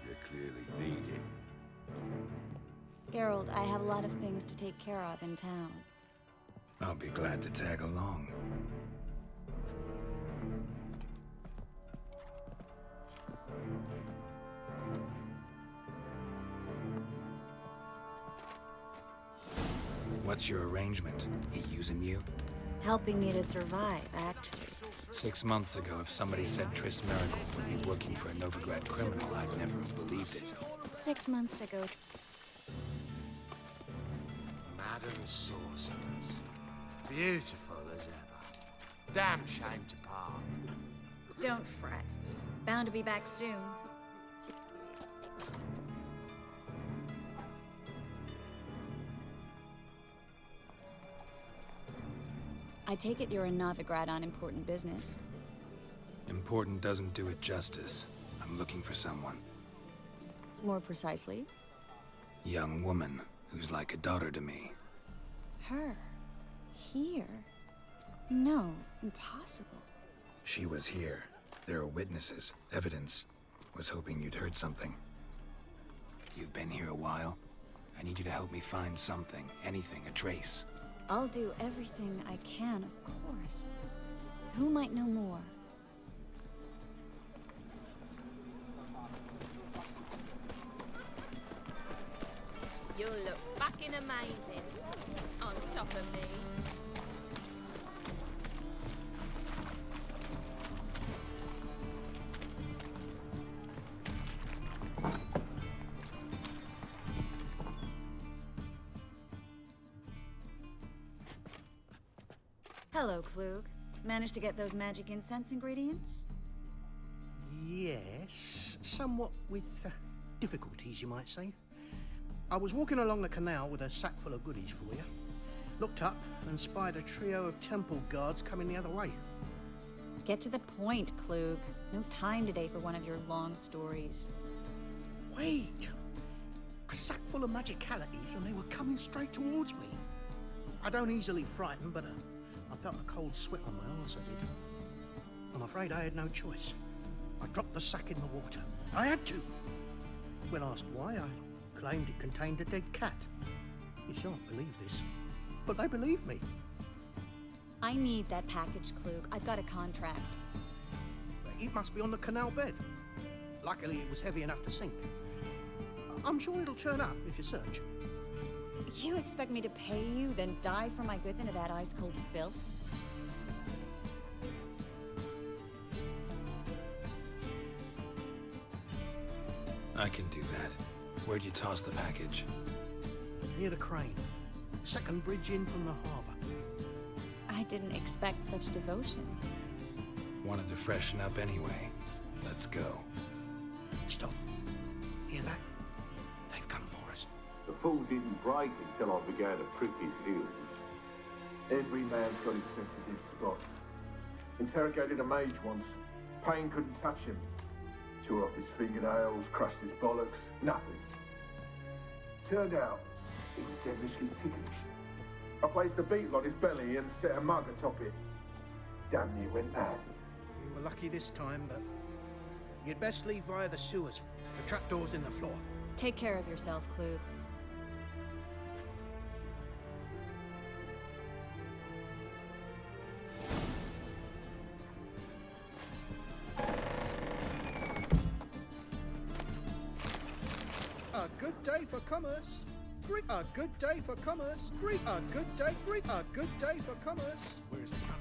you clearly need it. Geralt, I have a lot of things to take care of in town. I'll be glad to tag along. What's your arrangement? He using you? Helping me to survive, actually. 6 months ago, if somebody said Triss Merigold would be working for a Novigrad criminal, I'd never have believed it. 6 months ago. Madam Sorceress. Beautiful as ever. Damn shame to part. Don't fret. Bound to be back soon. I take it you're in Novigrad on important business. Important doesn't do it justice. I'm looking for someone. More precisely? Young woman who's like a daughter to me. Her? Here? No, impossible. She was here. There are witnesses, evidence. Was hoping you'd heard something. You've been here a while. I need you to help me find something, anything, a trace. I'll do everything I can, of course. Who might know more? You'll look fucking amazing on top of me. Hello, Klug. Managed to get those magic incense ingredients? Yes, somewhat with difficulties, you might say. I was walking along the canal with a sack full of goodies for you. Looked up and spied a trio of temple guards coming the other way. Get to the point, Klug. No time today for one of your long stories. Wait! A sack full of magicalities and they were coming straight towards me. I don't easily frighten, but I felt a cold sweat on my arse, I did. I'm afraid I had no choice. I dropped the sack in the water. I had to. When asked why, I claimed it contained a dead cat. You shan't believe this, but they believed me. I need that package, Klug. I've got a contract. It must be on the canal bed. Luckily, it was heavy enough to sink. I'm sure it'll turn up if you search. You expect me to pay you, then dive for my goods into that ice-cold filth? I can do that. Where'd you toss the package? Near the crane. Second bridge in from the harbour. I didn't expect such devotion. Wanted to freshen up anyway. Let's go. Stop. Hear that? They've come for us. The fall didn't break until I began to prick his heels. Every man's got his sensitive spots. Interrogated a mage once. Pain couldn't touch him. Tore off his fingernails, crushed his bollocks, nothing. Turned out, he was devilishly ticklish. I placed a beetle on his belly and set a mug atop it. Damn near went mad. You were lucky this time, but you'd best leave via the sewers. The trapdoor's in the floor. Take care of yourself, Klug. A good day for commerce. A good day for commerce. A good day. A good day for commerce. Where's the camera?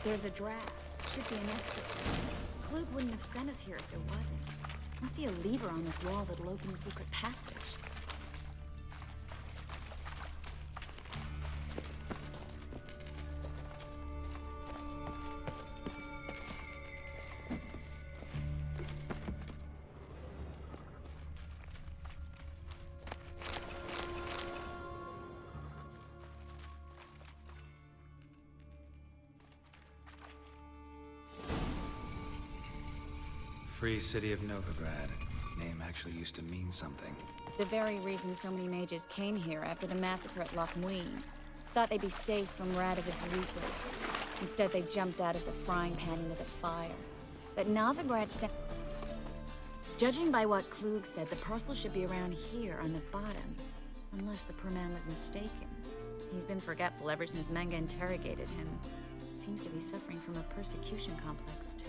There's a draft. Should be an exit. Klug wouldn't have sent us here if there wasn't. Must be a lever on this wall that'll open the secret passage. Free city of Novigrad. Name actually used to mean something. The very reason so many mages came here after the massacre at Loch Muin. Thought they'd be safe from Radovid's reapers. Instead, they jumped out of the frying pan into the fire. But Novigrad Judging by what Klug said, the parcel should be around here on the bottom. Unless the poor man was mistaken. He's been forgetful ever since Manga interrogated him. Seems to be suffering from a persecution complex, too.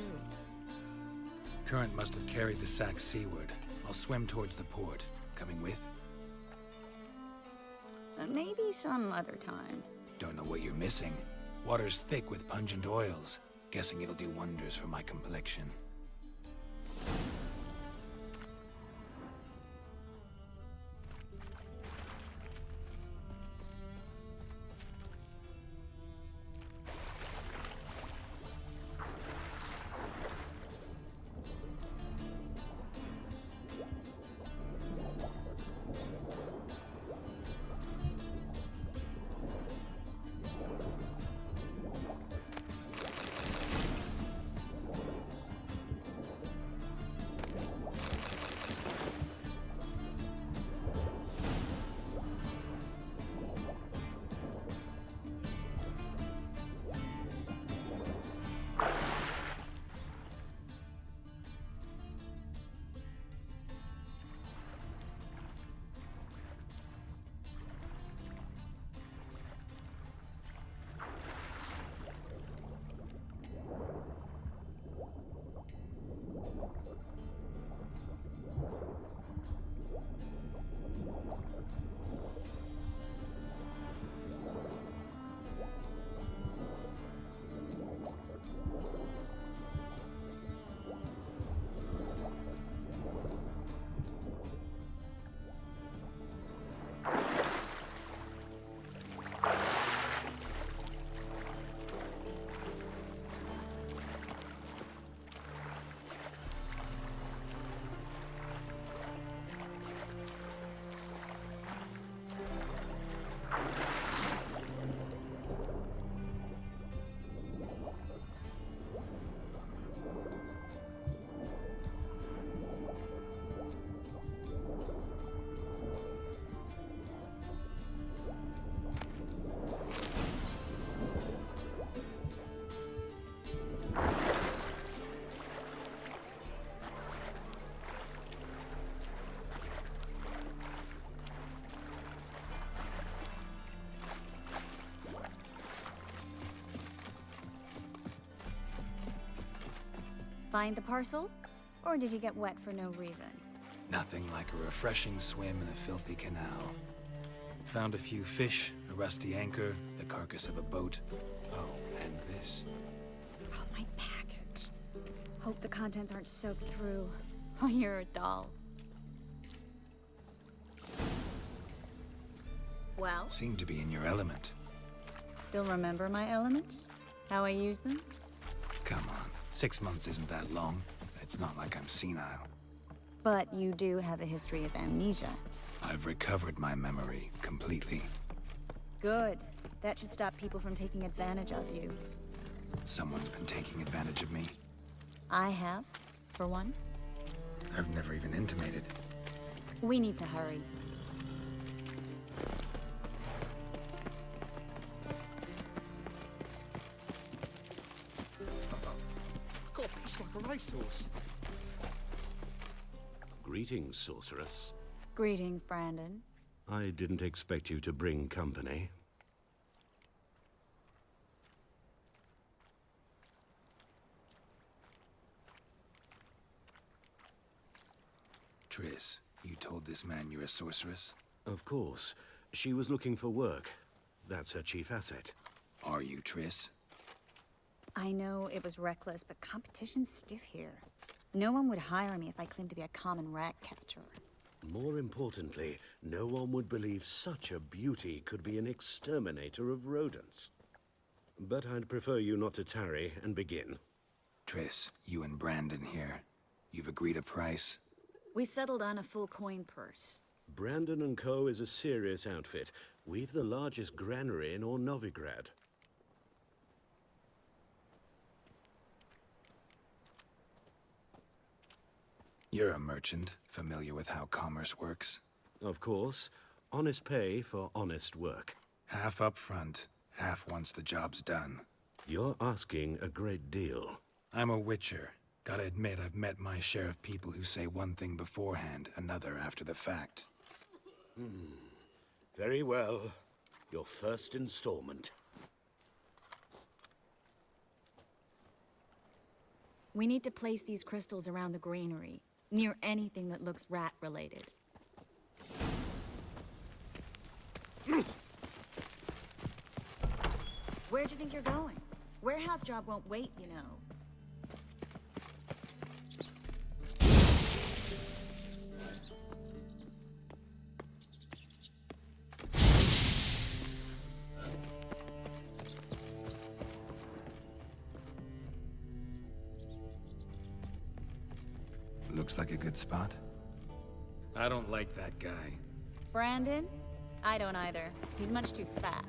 Current must have carried the sack seaward. I'll swim towards the port. Coming with? Maybe some other time. Don't know what you're missing. Water's thick with pungent oils. Guessing it'll do wonders for my complexion. Find the parcel? Or did you get wet for no reason? Nothing like a refreshing swim in a filthy canal. Found a few fish, a rusty anchor, the carcass of a boat. Oh, and this. Oh, my package. Hope the contents aren't soaked through. Oh, you're a doll. Well? Seem to be in your element. Still remember my elements? How I use them? Come on. 6 months isn't that long. It's not like I'm senile. But you do have a history of amnesia. I've recovered my memory completely. Good. That should stop people from taking advantage of you. Someone's been taking advantage of me. I have, for one. I've never even intimated. We need to hurry. God, it's like a racehorse. Greetings, sorceress. Greetings, Brandon. I didn't expect you to bring company. Triss, you told this man you're a sorceress? Of course. She was looking for work. That's her chief asset. Are you, Triss? I know it was reckless, but competition's stiff here. No one would hire me if I claimed to be a common rat catcher. More importantly, no one would believe such a beauty could be an exterminator of rodents. But I'd prefer you not to tarry and begin. Triss, you and Brandon here. You've agreed a price? We settled on a full coin purse. Brandon & Co. is a serious outfit. We've the largest granary in all Novigrad. You're a merchant, familiar with how commerce works? Of course. Honest pay for honest work. Half up front, half once the job's done. You're asking a great deal. I'm a witcher. Gotta admit, I've met my share of people who say one thing beforehand, another after the fact. Very well. Your first installment. We need to place these crystals around the granary, near anything that looks rat-related. Where do you think you're going? Warehouse job won't wait, you know. Looks like a good spot. I don't like that guy. Brandon? I don't either. He's much too fat.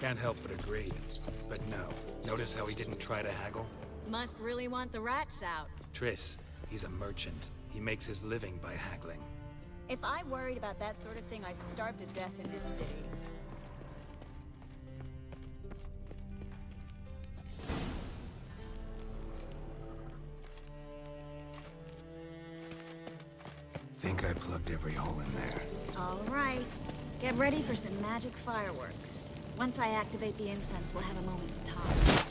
Can't help but agree. But no. Notice how he didn't try to haggle? Must really want the rats out. Triss, he's a merchant. He makes his living by haggling. If I worried about that sort of thing, I'd starve to death in this city. Think I plugged every hole in there. All right. Get ready for some magic fireworks. Once I activate the incense, we'll have a moment to talk.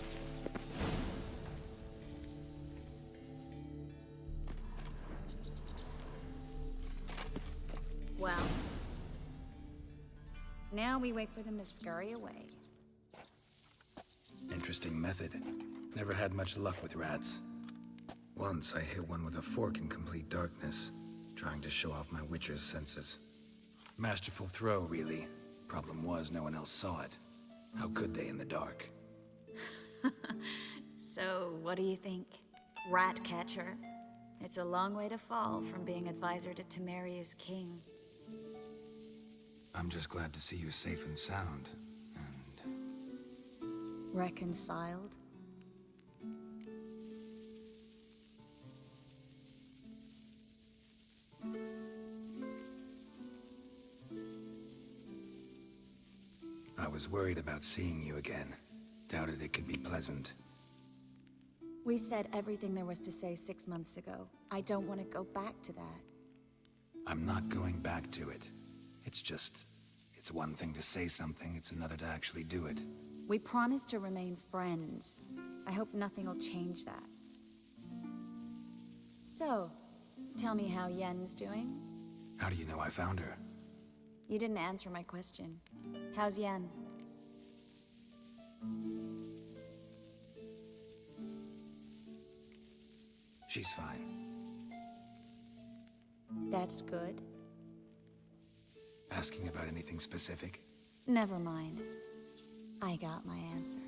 Well, now we wait for them to scurry away. Interesting method. Never had much luck with rats. Once I hit one with a fork in complete darkness, trying to show off my witcher's senses. Masterful throw, really. Problem was, no one else saw it. How could they in the dark? So, what do you think? Rat catcher? It's a long way to fall from being advisor to Temeria's king. I'm just glad to see you safe and sound. Reconciled? I was worried about seeing you again. Doubted it could be pleasant. We said everything there was to say 6 months ago. I don't want to go back to that. I'm not going back to it. It's one thing to say something, it's another to actually do it. We promised to remain friends. I hope nothing will change that. So, tell me how Yen's doing? How do you know I found her? You didn't answer my question. How's Yen? She's fine. That's good. Asking about anything specific? Never mind. I got my answer.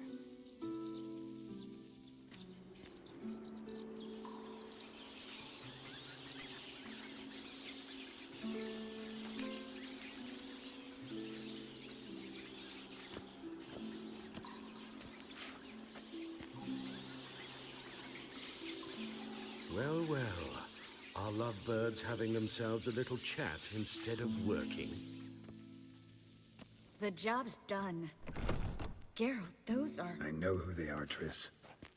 Well, well. Are lovebirds having themselves a little chat instead of working? The job's done. Geralt, those are... I know who they are, Triss.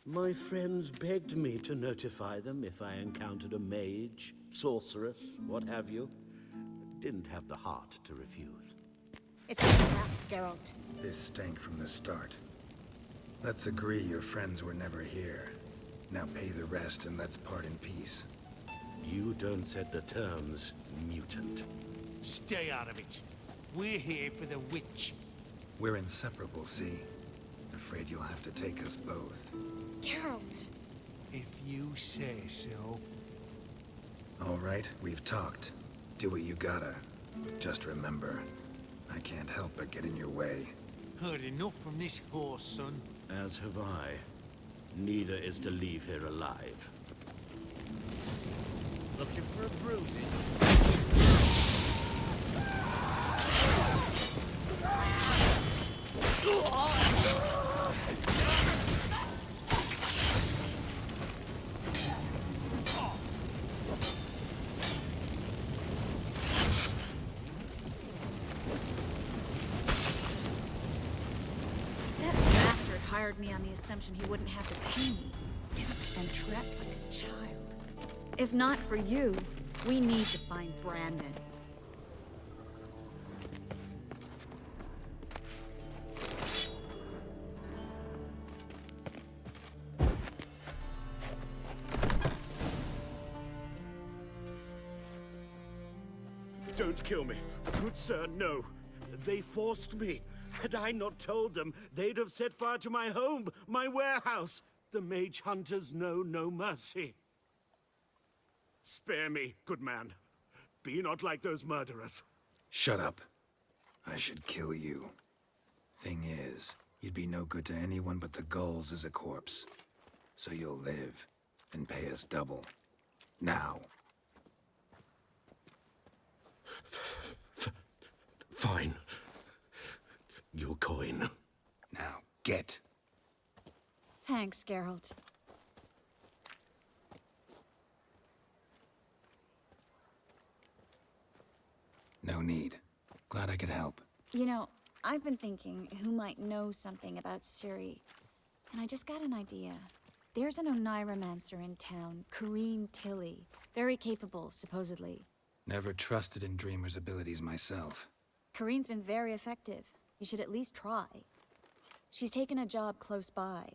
My friends begged me to notify them if I encountered a mage, sorceress, what have you. Didn't have the heart to refuse. It's a trap, Geralt. This stank from the start. Let's agree your friends were never here. Now pay the rest and let's part in peace. You don't set the terms, mutant. Stay out of it. We're here for the witch. We're inseparable, see? Afraid you'll have to take us both. Geralt! If you say so. All right, we've talked. Do what you gotta. Just remember, I can't help but get in your way. Heard enough from this horse, son. As have I. Neither is to leave here alive. Looking for a bruising? That bastard hired me on the assumption he wouldn't have to pay me. Duped and trapped like a child. If not for you, we need to find Brandon. Don't kill me. Good sir, no. They forced me. Had I not told them, they'd have set fire to my home, my warehouse. The mage hunters know no mercy. Spare me, good man. Be not like those murderers. Shut up. I should kill you. Thing is, you'd be no good to anyone but the gulls as a corpse. So you'll live and pay us double. Now. Fine. Your coin. Now, get. Thanks, Geralt. No need. Glad I could help. You know, I've been thinking who might know something about Ciri. And I just got an idea. There's an Oneiromancer in town, Corrine Tilly. Very capable, supposedly. Never trusted in Dreamer's abilities myself. Corrine's been very effective. You should at least try. She's taken a job close by.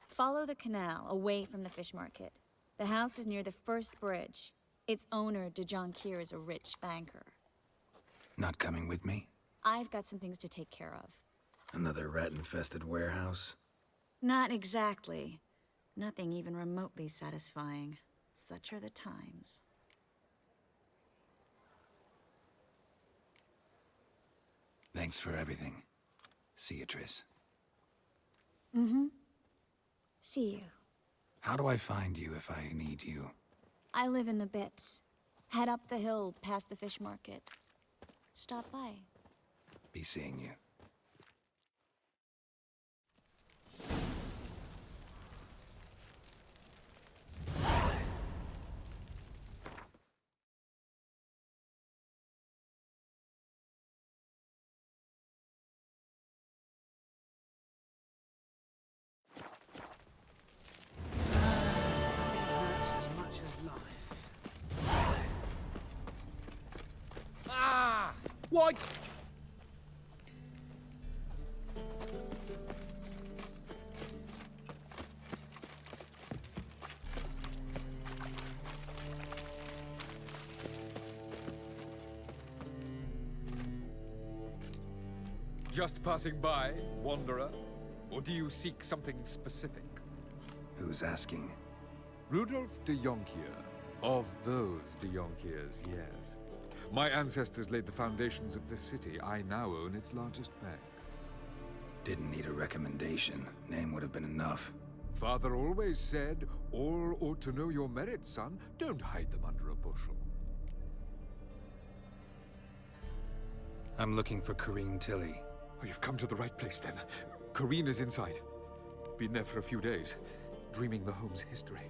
Follow the canal, away from the fish market. The house is near the first bridge. Its owner, de Jonquier, is a rich banker. Not coming with me? I've got some things to take care of. Another rat-infested warehouse? Not exactly. Nothing even remotely satisfying. Such are the times. Thanks for everything. See you, Triss. Mm-hmm. See you. How do I find you if I need you? I live in the Bits. Head up the hill past the fish market. Stop by. Be seeing you. As much as life. Ah! Why? Just passing by, wanderer? Or do you seek something specific? Who's asking? Rudolf de Jonquier. Of those de Jonquiers, yes. My ancestors laid the foundations of this city. I now own its largest bank. Didn't need a recommendation. Name would have been enough. Father always said, all ought to know your merits, son. Don't hide them under a bushel. I'm looking for Corrine Tilly. Oh, you've come to the right place, then. Corrine is inside. Been there for a few days, dreaming the home's history.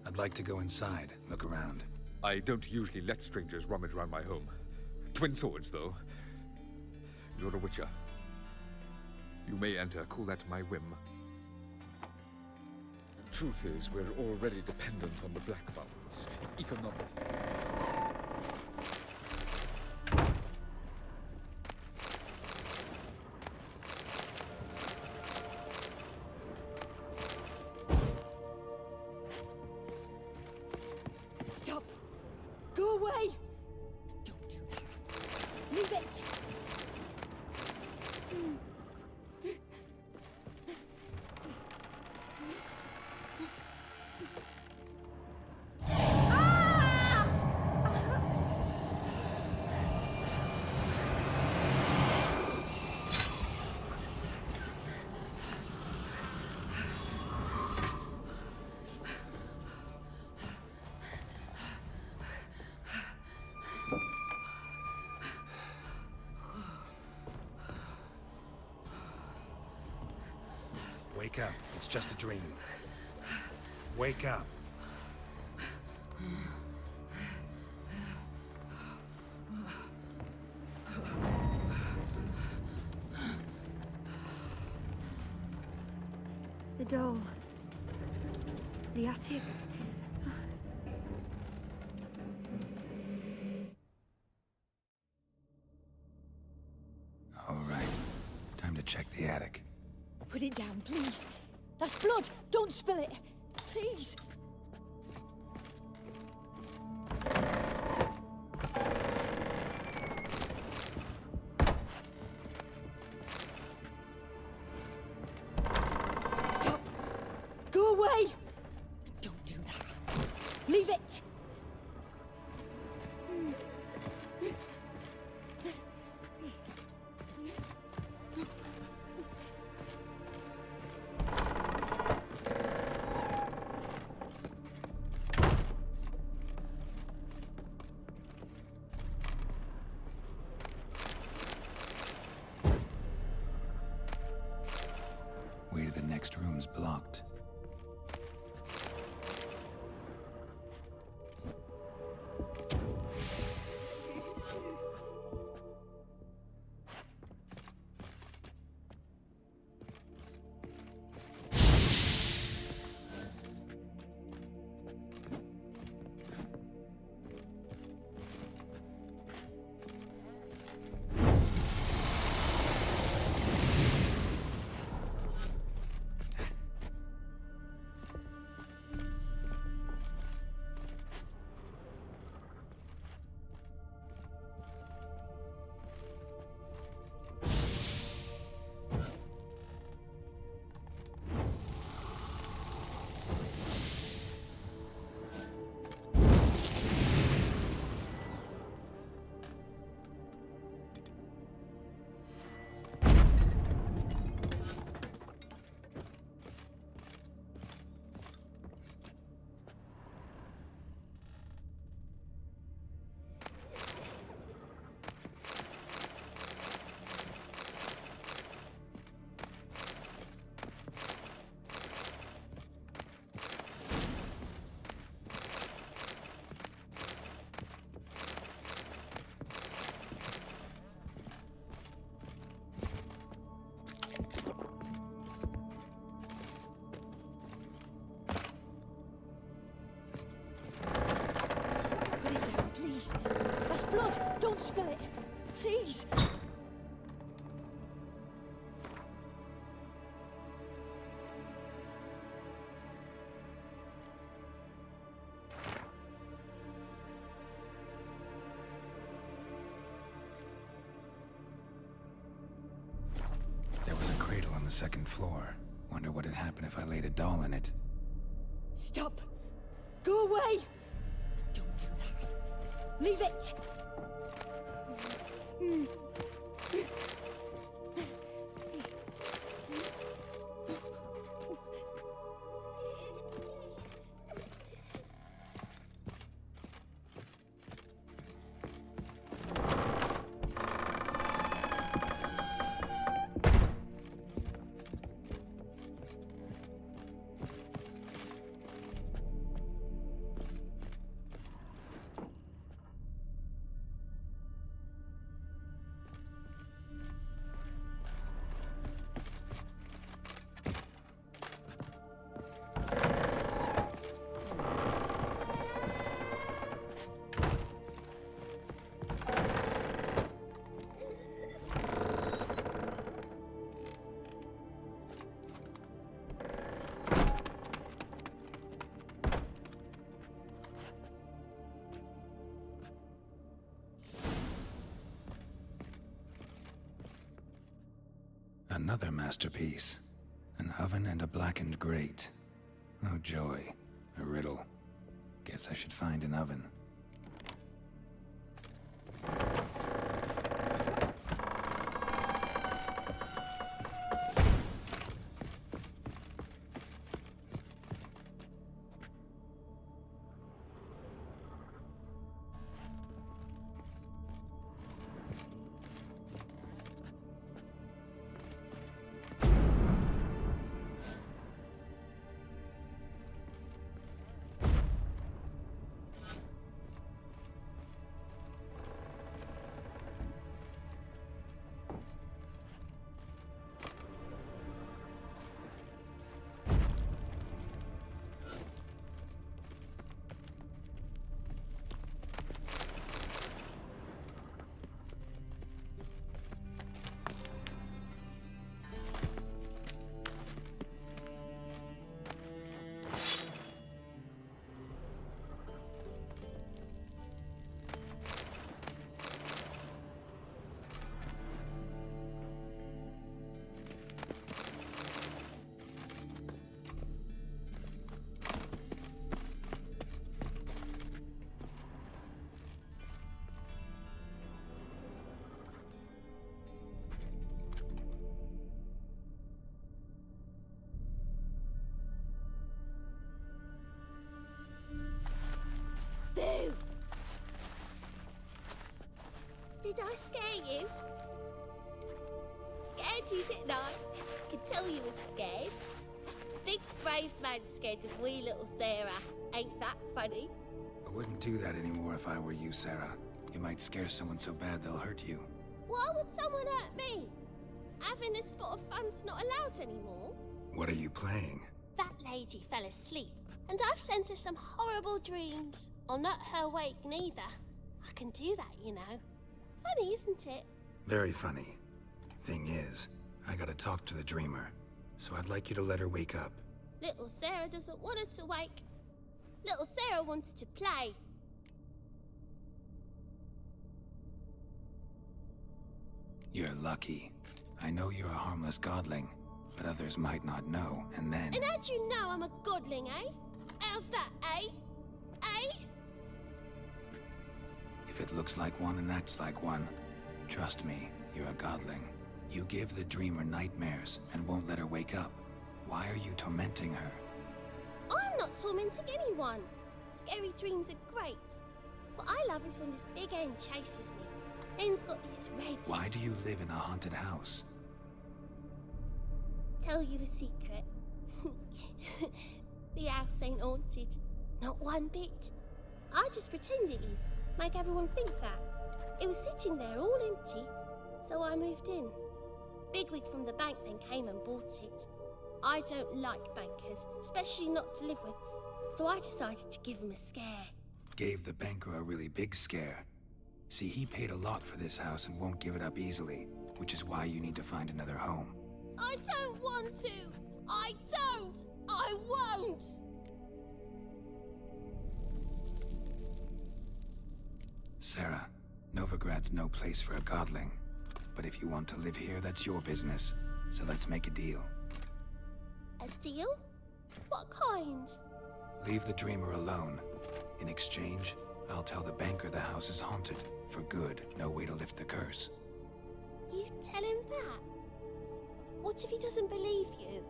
I'd like to go inside, look around. I don't usually let strangers rummage around my home. Twin swords, though. You're a witcher. You may enter, call that my whim. Truth is, we're already dependent on the Black Bowls, even though... Stop! Go away! Don't do that. Leave it! Wake up. It's just a dream. Wake up. The doll. The attic. All right. Time to check the attic. Put it down, please. That's blood. Don't spill it. Please. Please. That's blood. Don't spill it. Please. There was a cradle on the second floor. Wonder what had happened if I laid a doll in it. Stop. Go away. Don't do that. Leave it. Another masterpiece. An oven and a blackened grate. Oh joy. A riddle. Guess I should find an oven. Boo! Did I scare you? Scared you, didn't I? I could tell you were scared. Big brave man scared of wee little Sarah. Ain't that funny? I wouldn't do that anymore if I were you, Sarah. You might scare someone so bad they'll hurt you. Why would someone hurt me? Having a spot of fun's not allowed anymore. What are you playing? That lady fell asleep, and I've sent her some horrible dreams. I'll not her awake neither. I can do that, you know. Funny, isn't it? Very funny. Thing is, I gotta talk to the dreamer, so I'd like you to let her wake up. Little Sarah doesn't want her to wake. Little Sarah wants to play. You're lucky. I know you're a harmless godling, but others might not know, and then... And how'd you know I'm a godling, eh? How's that, eh? Eh? If it looks like one and acts like one, trust me, you're a godling. You give the dreamer nightmares and won't let her wake up. Why are you tormenting her? I'm not tormenting anyone. Scary dreams are great. What I love is when this big end chases me. End's got these red... Why do you live in a haunted house? Tell you a secret. The house ain't haunted. Not one bit. I just pretend it is. Make everyone think that. It was sitting there all empty, so I moved in. Bigwig from the bank then came and bought it. I don't like bankers, especially not to live with, so I decided to give them a scare. Gave the banker a really big scare. See, he paid a lot for this house and won't give it up easily, which is why you need to find another home. I don't want to! I don't! I won't! Sarah, Novigrad's no place for a godling. But if you want to live here, that's your business. So let's make a deal. A deal? What kind? Leave the dreamer alone. In exchange, I'll tell the banker the house is haunted. For good, no way to lift the curse. You tell him that? What if he doesn't believe you?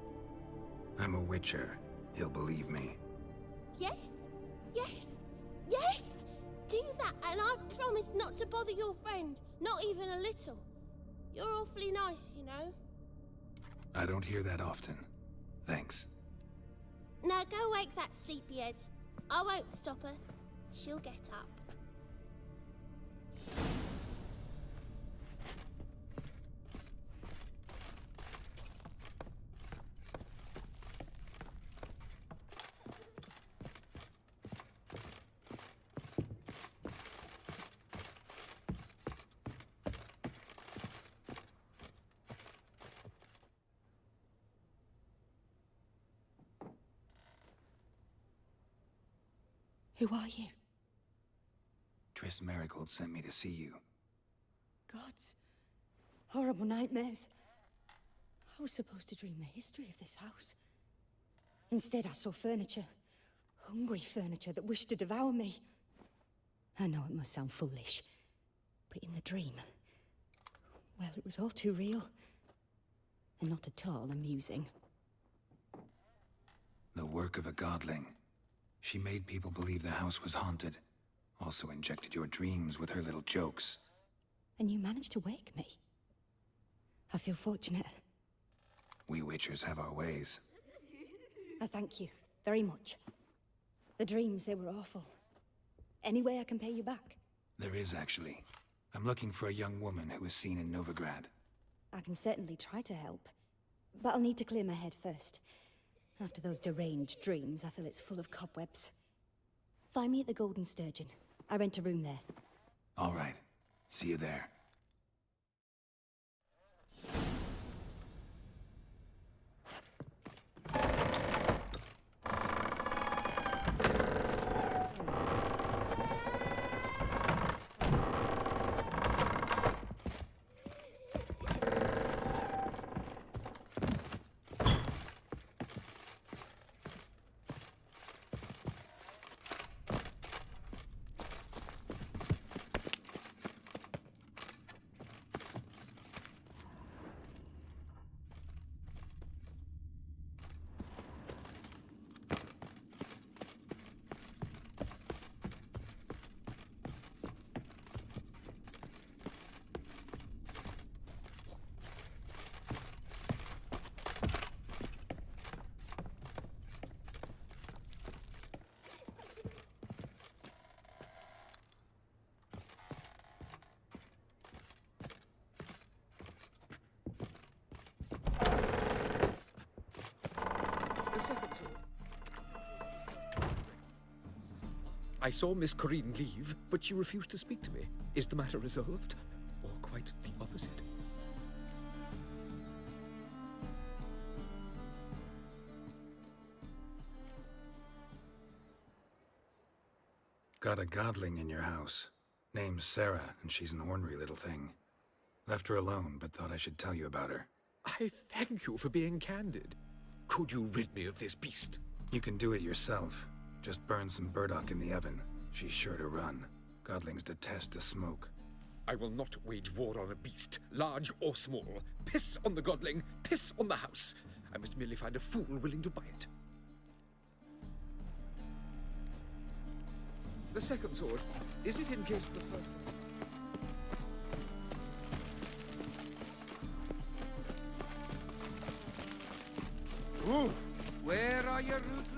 I'm a witcher. He'll believe me. Yes? Yes? Yes! Do that, and I promise not to bother your friend. Not even a little. You're awfully nice, you know. I don't hear that often. Thanks. Now go wake that sleepyhead. I won't stop her. She'll get up. Who are you? Triss Merigold sent me to see you. Gods. Horrible nightmares. I was supposed to dream the history of this house. Instead, I saw furniture. Hungry furniture that wished to devour me. I know it must sound foolish, but in the dream, well, it was all too real. And not at all amusing. The work of a godling. She made people believe the house was haunted. Also injected your dreams with her little jokes. And you managed to wake me. I feel fortunate. We witchers have our ways. I thank you very much. The dreams, they were awful. Any way I can pay you back? There is, actually. I'm looking for a young woman who was seen in Novigrad. I can certainly try to help. But I'll need to clear my head first. After those deranged dreams, I feel it's full of cobwebs. Find me at the Golden Sturgeon. I rent a room there. All right. See you there. I saw Miss Corinne leave, but she refused to speak to me. Is the matter resolved? Or quite the opposite? Got a godling in your house. Name's Sarah, and she's an ornery little thing. Left her alone, but thought I should tell you about her. I thank you for being candid. Could you rid me of this beast? You can do it yourself. Just burn some burdock in the oven. She's sure to run. Godlings detest the smoke. I will not wage war on a beast, large or small. Piss on the godling, piss on the house. I must merely find a fool willing to buy it. The second sword, is it in case the first... Ooh, where are your root